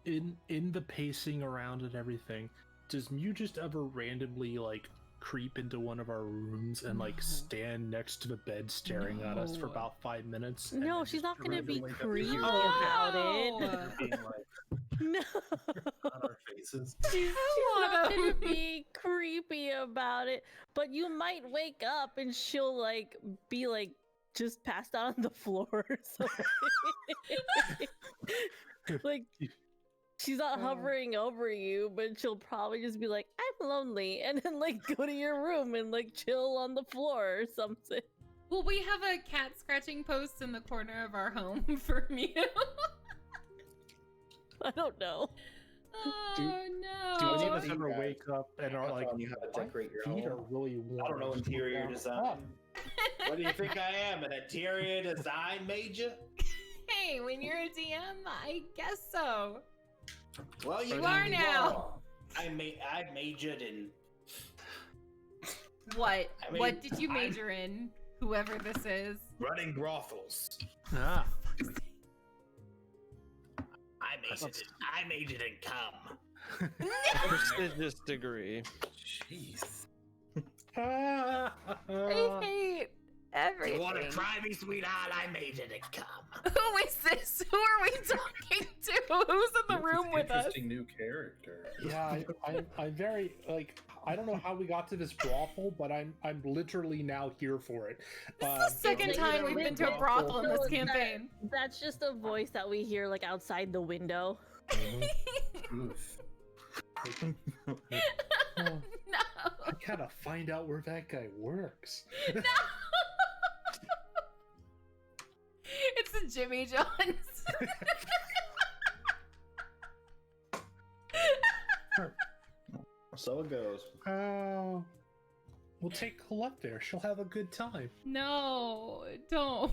in the pacing around and everything. Does Mew just ever randomly like creep into one of our rooms and like No. stand next to the bed staring at us for No. about 5 minutes? and No, then she's just not gonna be randomly- creepy No. about it. Being like No, on our faces. she's want not gonna 'em. be creepy about it. But you might wake up and she'll like be like just passed out on the floor or something. Like she's not hovering over you, but she'll probably just be like, "I'm lonely," and then like go to your room and like chill on the floor or something. Well, we have a cat scratching post in the corner of our home for Mew. I don't know. Oh Do no. any of us you ever guys- wake up and are like, you how to "My decorate your feet are home. really warm"? I don't know interior design. What do you think I am, an interior design major? Hey, when you're a DM, I guess so. Well, You you are can now. I majored in. What? I mean, What did you major in? Whoever this is. Running brothels. Ah, I majored in cum. Prestigious degree. Jeez. I hate everything. You want to try me, sweetheart? I made it come. Who is this? Who are we talking to? Who's in the This is room an with us? interesting new character. Yeah, I'm very like I don't know how we got to this brothel, but I'm literally now here for it. This is the second like, time we've been to a brothel in this So campaign. That's just a voice that we hear like outside the window. Oof. Oh, No. I gotta find out where that guy works. No. It's a Jimmy John's. So it goes. Oh, we'll take Colette there. She'll have a good time. No, don't.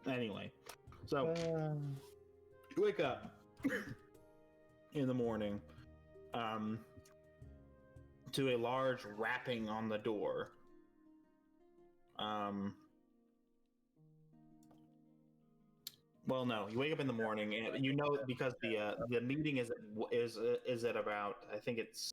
Anyway, so you wake up in the morning to a large rapping on the door. Well, no, you wake up in the morning and you know because the meeting is at about, I think it's,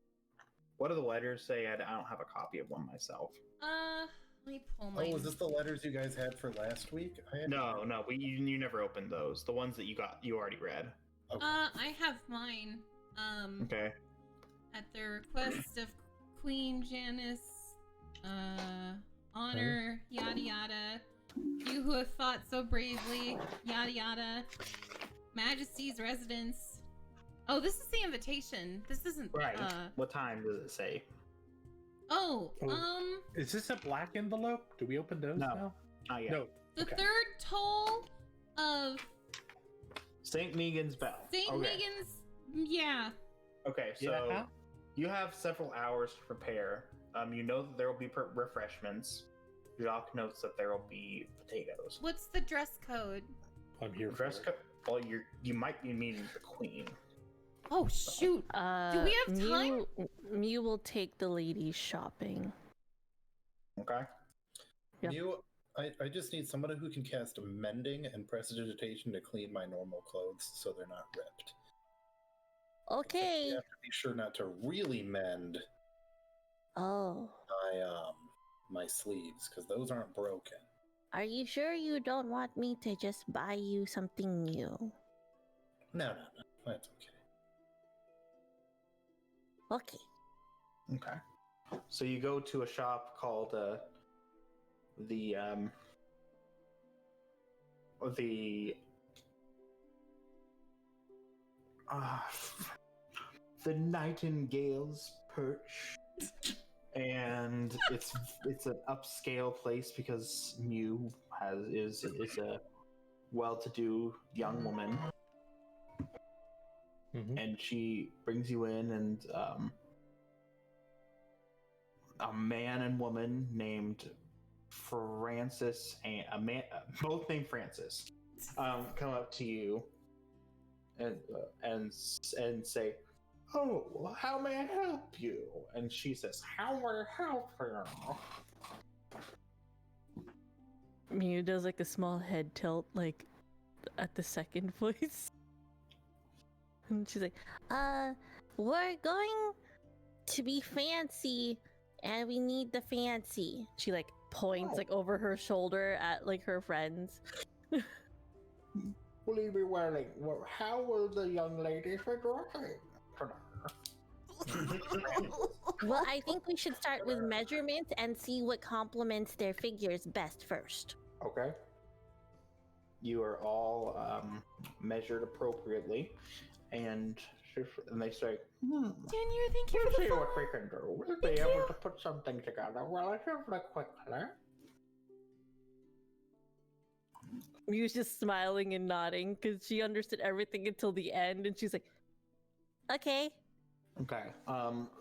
what do the letters say? I don't have a copy of one myself. Let me pull my. Oh, is this the letters you guys had for last week? No, you never opened those. The ones that you already read. Okay. I have mine. Okay. At the request of Queen Janice, honor, yada yada. You who have fought so bravely, yada yada. Majesty's residence. Oh, this is the invitation. This isn't. Right. What time does it say? Oh, Is this a black envelope? Do we open those No. now? Not yet. No. the Okay. third toll of St. Megan's Bell. St. Okay. Megan's. Yeah. Okay, so Yeah. you have several hours to prepare. You know that there will be refreshments. Jacques notes that there will be potatoes. What's the dress code? I'm here for Dress it. code. Well, you might be meeting the queen. Oh shoot! Do we have time? Mew will take the ladies shopping. Okay. Yeah. I just need someone who can cast mending and prestidigitation to clean my normal clothes so they're not ripped. Okay. You have to be sure not to really mend Oh. my sleeves because those aren't broken. Are you sure you don't want me to just buy you something new? No, that's okay. Okay. Okay. So you go to a shop called the Nightingale's Perch, and it's an upscale place because Mew is a well-to-do young woman, and she brings you in, and a man and woman named Francis and both named Francis come up to you and say, "Oh, well, how may I help you?" And she says, "How may I help you?" Mew does like a small head tilt, like at the second voice. And she's like, we're going to be fancy and we need the fancy. She like points like over her shoulder at like her friends. Will you be wearing? Well, how will the young ladies be dressing? Well, I think we should start with measurements and see what complements their figures best first. Okay. You are all measured appropriately, and they say, Junior, thank you "We'll for the see phone. what we can do. We'll be able to put something together relatively quickly." Mew's just smiling and nodding because she understood everything until the end, and she's like, okay. Okay.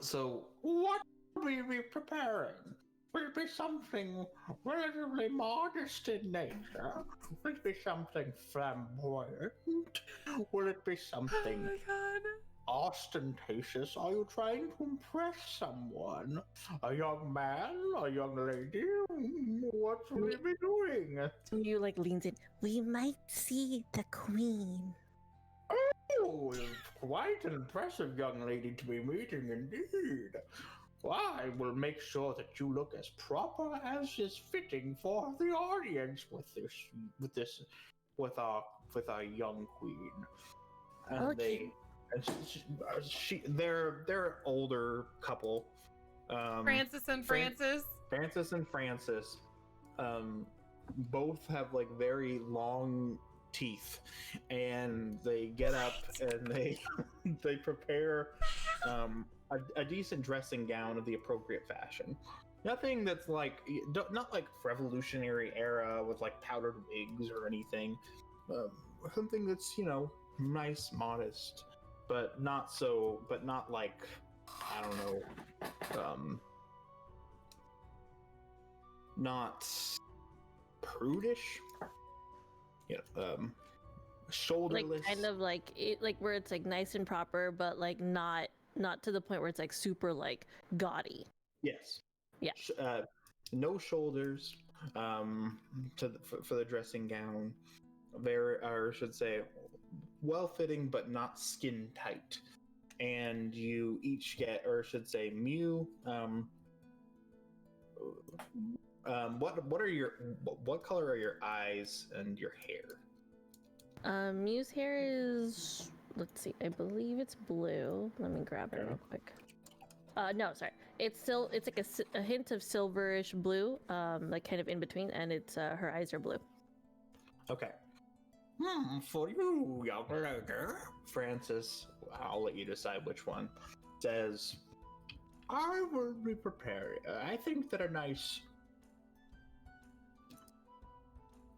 So what will we be preparing? Will it be something relatively modest in nature? Will it be something flamboyant? Will it be Oh something my god. ostentatious? Are you trying to impress someone? A young man? A young lady? What will we be doing? Mew like leans in. We might see the queen. Oh, quite an impressive young lady to be meeting indeed. Well, I will make sure that you look as proper as is fitting for the audience with our young queen. And Okay. they're older couple. Francis and Francis. Francis and Francis, both have like very long teeth, and they get up and they prepare a decent dressing gown of the appropriate fashion. Nothing that's like not like Revolutionary era with like powdered wigs or anything. Something that's nice, modest, but not like I don't know, not prudish. Shoulderless. Like kind of like it, like where it's like nice and proper, but like not to the point where it's like super like gaudy. Yes. Yeah. No shoulders. For the dressing gown, or I should say, well-fitting but not skin tight. And you each get, or I should say, Mew. What color are your eyes and your hair? Mew's hair is, let's see, I believe it's blue. Let me grab it real quick. No, sorry. It's like a hint of silverish blue, like kind of in between, and it's her eyes are blue. Okay. For you, young lady, Francis, I'll let you decide which one. Says, I will be prepared. I think that a nice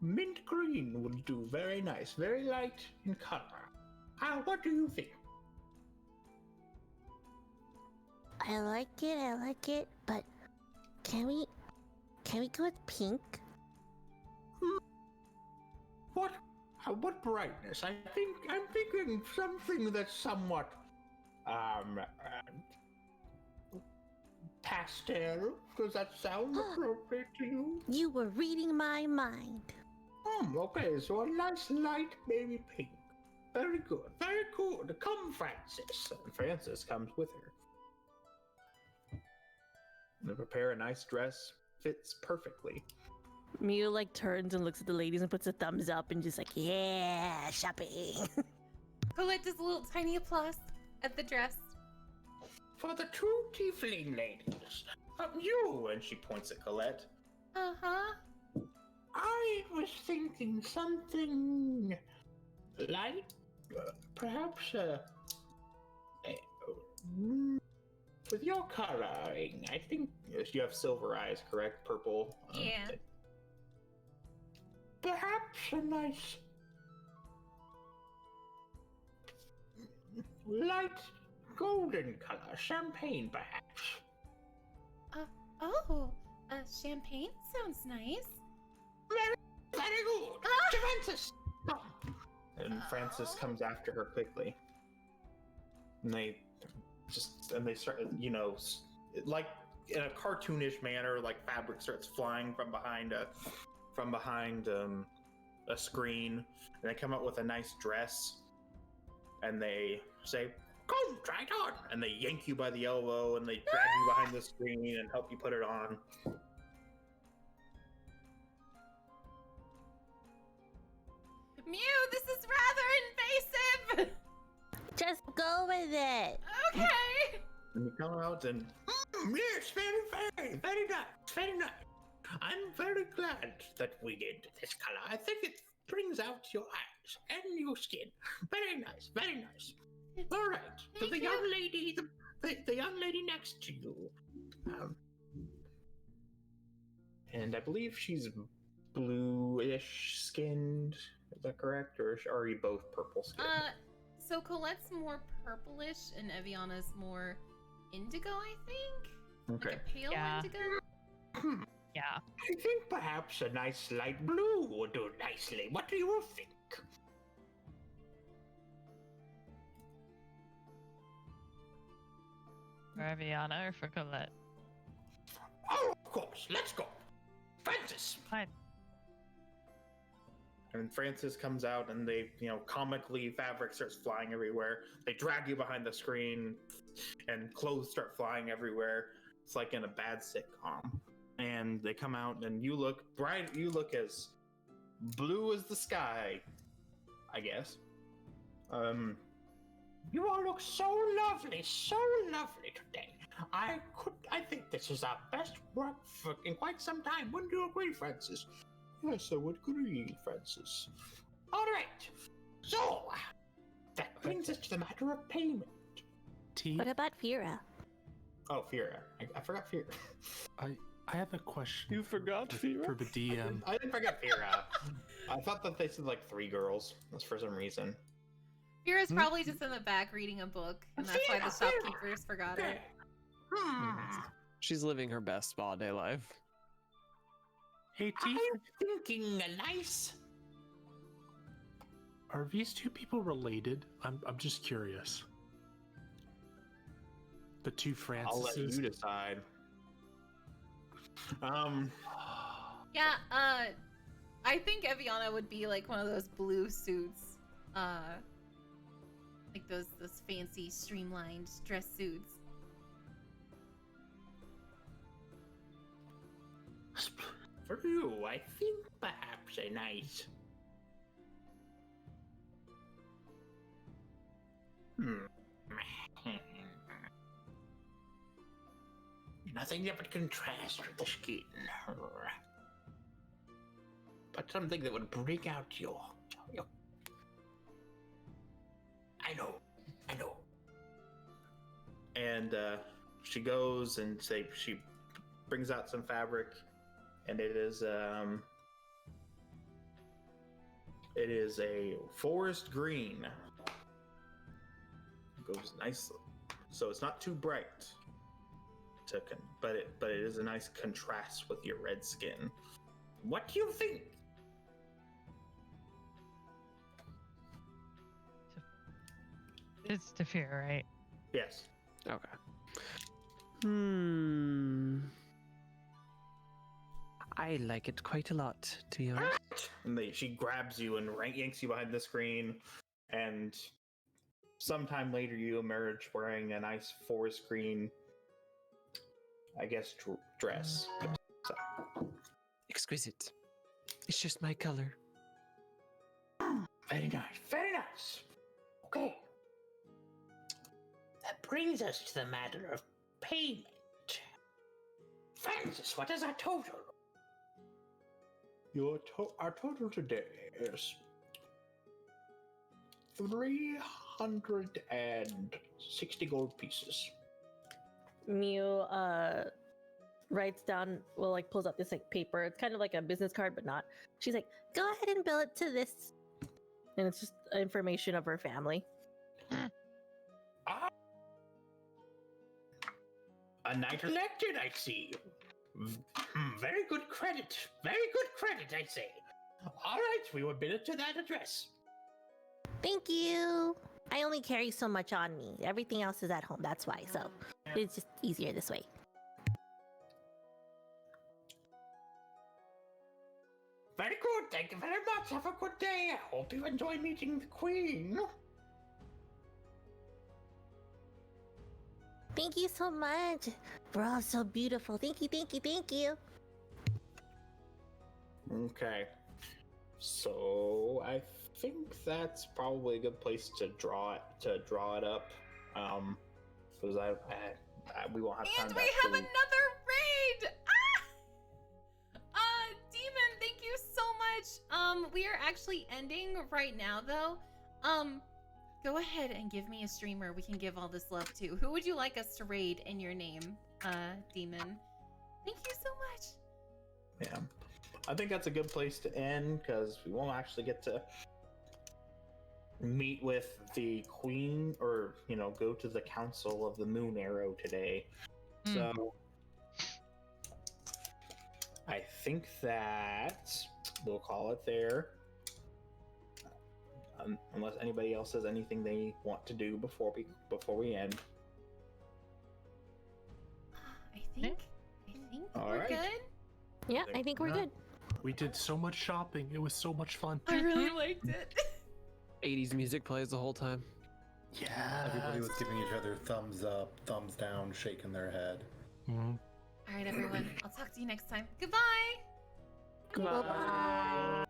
mint green would do very nice, very light in color. What do you think? I like it, but can we go with pink? What brightness? I'm thinking something that's somewhat pastel. Does that sound appropriate to you? You were reading my mind. Okay, so a nice light baby pink. Very good, very good. Come, Francis. And Francis comes with her. They prepare a nice dress, fits perfectly. Mew like turns and looks at the ladies and puts a thumbs up and just like, yeah, shopping. Colette does a little tiny applause at the dress. For the two tiefling ladies, you, and she points at Colette. Uh-huh. I was thinking something light, perhaps with your coloring. I think you have silver eyes, correct? Purple. Yeah. Perhaps a nice light golden color, champagne, perhaps. Champagne sounds nice. Very good. Francis, come. And Francis comes after her quickly. And they start, like in a cartoonish manner, like fabric starts flying from behind a screen, and they come up with a nice dress, and they say, "Come, try it on," and they yank you by the elbow, and they drag you behind the screen and help you put it on. Mew, this is rather invasive. Just go with it. Okay. And you come out and, yes, very, very nice, very nice. I'm very glad that we did this color. I think it brings out your eyes and your skin. Very nice, very nice. All right, so the young lady, the young lady next to you, and I believe she's bluish skinned. Is that correct, or are you both purple skinned? So Colette's more purplish and Eviana's more indigo, I think. Okay. Like a pale indigo. Yeah. I think perhaps a nice light blue would do nicely. What do you think? For Eviana or for Colette? Oh, of course. Let's go. Francis. Fine. And Francis comes out, and they, comically, fabric starts flying everywhere. They drag you behind the screen, and clothes start flying everywhere. It's like in a bad sitcom. And they come out, and you look bright. You look as blue as the sky, I guess. You all look so lovely today. I think this is our best work in quite some time. Wouldn't you agree, Francis? Yes, I would agree, Francis. All right. So, that brings us to the matter of payment. T, What about Fira? Oh, Fira. I forgot Fira. I have a question. You forgot Fira? for the DM. I didn't forget Fira. I thought that they said like 3 girls. That's for some reason. Fira's probably just in the back reading a book, and that's why the shopkeepers forgot it. She's living her best spa day life. Hey T, I'm thinking a nice. are these two people related? I'm just curious. The two I'll let Francises. you decide. Yeah, I think Eviana would be like one of those blue suits. Like those fancy streamlined dress suits. For you, I think perhaps a nice. Nothing that would contrast with the skin. But something that would bring out your... I know. And she goes and she brings out some fabric, and it is a forest green. It goes nicely, so it's not too bright. But it is a nice contrast with your red skin. What do you think? It's Tefira, right? Yes. Okay. I like it quite a lot, to be honest. And she grabs you and yanks you behind the screen, and sometime later you emerge wearing a nice forest green, I guess, dress. So, Exquisite. It's just my color. Very nice. Okay. That brings us to the matter of payment. Francis, what is our total? our total today is 360 gold pieces. Mew writes down, pulls up this paper. It's kind of like a business card, but not. She's like, Go ahead and bill it to this. and it's just information of her family. A knight elected, I see. Very good credit, I say. All right, we will bill it to that address. Thank you. I only carry so much on me. Everything else is at home. That's why. So it's just easier this way. Very good, thank you very much. Have a good day. I hope you enjoy meeting the Queen. Thank you so much. We're all so beautiful. Thank you. Okay. So I think that's probably a good place to draw it up. Because we won't have time. And to we have actually- another raid! Demon, thank you so much. We are actually ending right now, though. Go ahead and give me a streamer we can give all this love to. Who would you like us to raid in your name, Demon? Thank you so much. Yeah. I think that's a good place to end because we won't actually get to meet with the Queen or, go to the Council of the Moon Arrow today. So I think that we'll call it there. Unless anybody else has anything they want to do before we end. I think All we're right. good. Yeah, I think we're Yeah. good. We did so much shopping. It was so much fun. I really liked it. 80s music plays the whole time. Yeah. Everybody was giving each other thumbs up, thumbs down, shaking their head. Mhm. All right, everyone. I'll talk to you next time. Goodbye. Goodbye.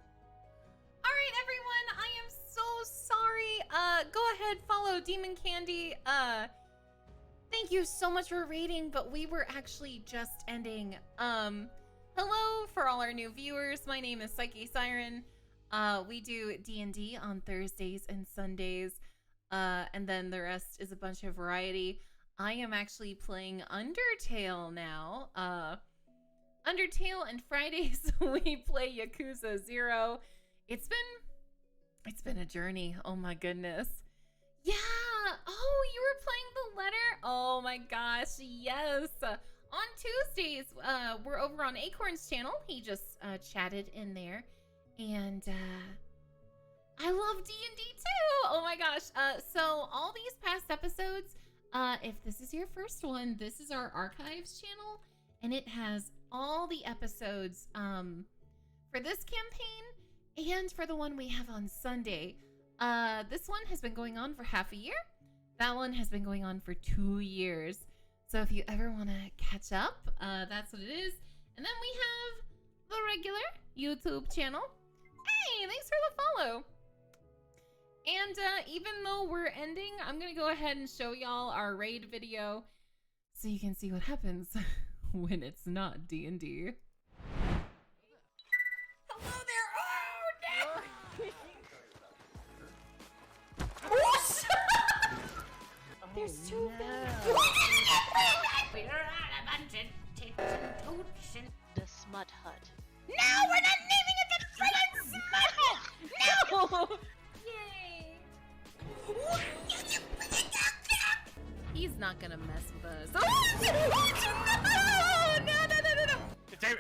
All right, everyone. I am so sorry. Go ahead, follow Demon Candy. Thank you so much for rating, but we were actually just ending. Hello for all our new viewers. My name is PsycheSiren. We do D&D on Thursdays and Sundays. And then the rest is a bunch of variety. I am actually playing Undertale now. Undertale, and Fridays we play Yakuza 0. It's been a journey. Oh my goodness. Yeah. Oh, you were playing the letter? Oh my gosh, yes. On Tuesdays, we're over on Acorn's channel. He just chatted in there. And I love D&D too. Oh my gosh. So all these past episodes, if this is your first one, this is our archives channel, and it has all the episodes for this campaign and for the one we have on Sunday. This one has been going on for half a year. That one has been going on for 2 years. So if you ever want to catch up, that's what it is. And then we have the regular YouTube channel. Hey, thanks for the follow. And even though we're ending, I'm going to go ahead and show y'all our raid video so you can see what happens when it's not D&D. Hello there! Oh, no! There's two things. We're all a bunch of tits and toots and The Smut Hut. no, we're not naming it the friggin' Smut Hut! No! Yay! He's not gonna mess with us. Oh, no!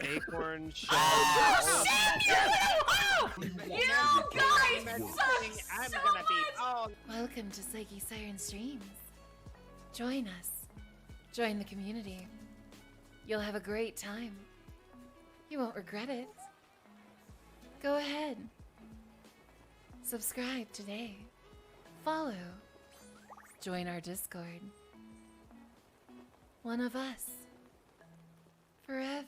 Acorn shell. Oh, shit! You guys I'm suck so gonna be. much! Oh, Welcome to PsycheSiren Streams. Join us. Join the community. You'll have a great time. You won't regret it. Go ahead. Subscribe today. Follow. Join our Discord. One of us. Forever.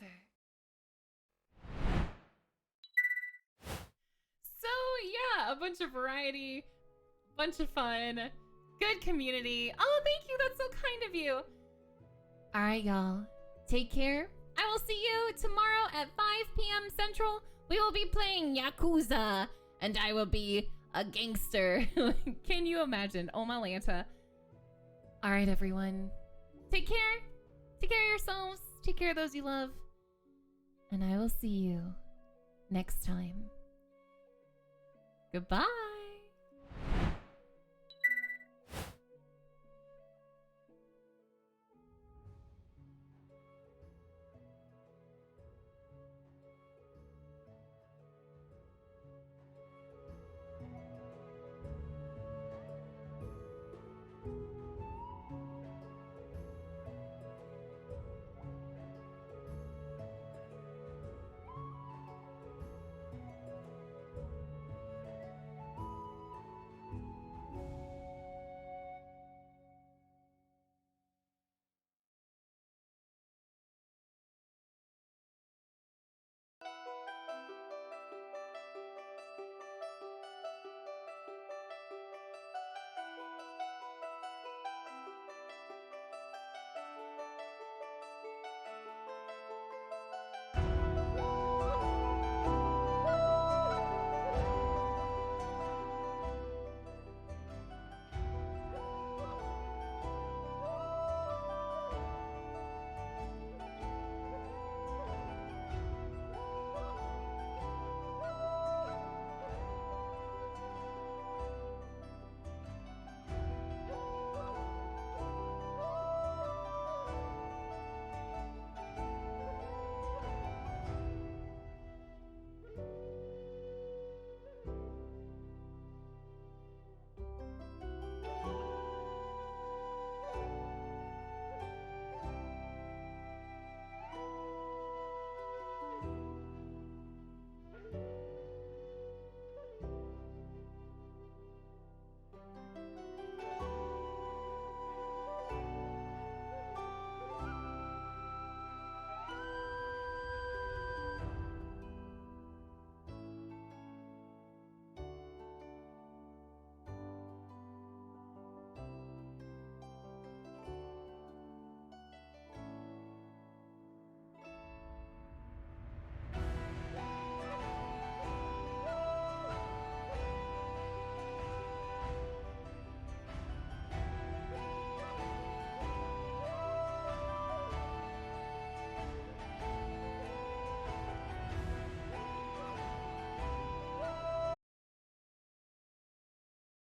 So yeah, a bunch of variety, bunch of fun, good community. Oh, thank you. That's so kind of you. All right, y'all. Take care. I will see you tomorrow at 5 p.m. Central. We will be playing Yakuza, and I will be a gangster. Can you imagine? Oh, my Lanta. All right, everyone. Take care. Take care of yourselves. Take care of those you love. And I will see you next time. Goodbye.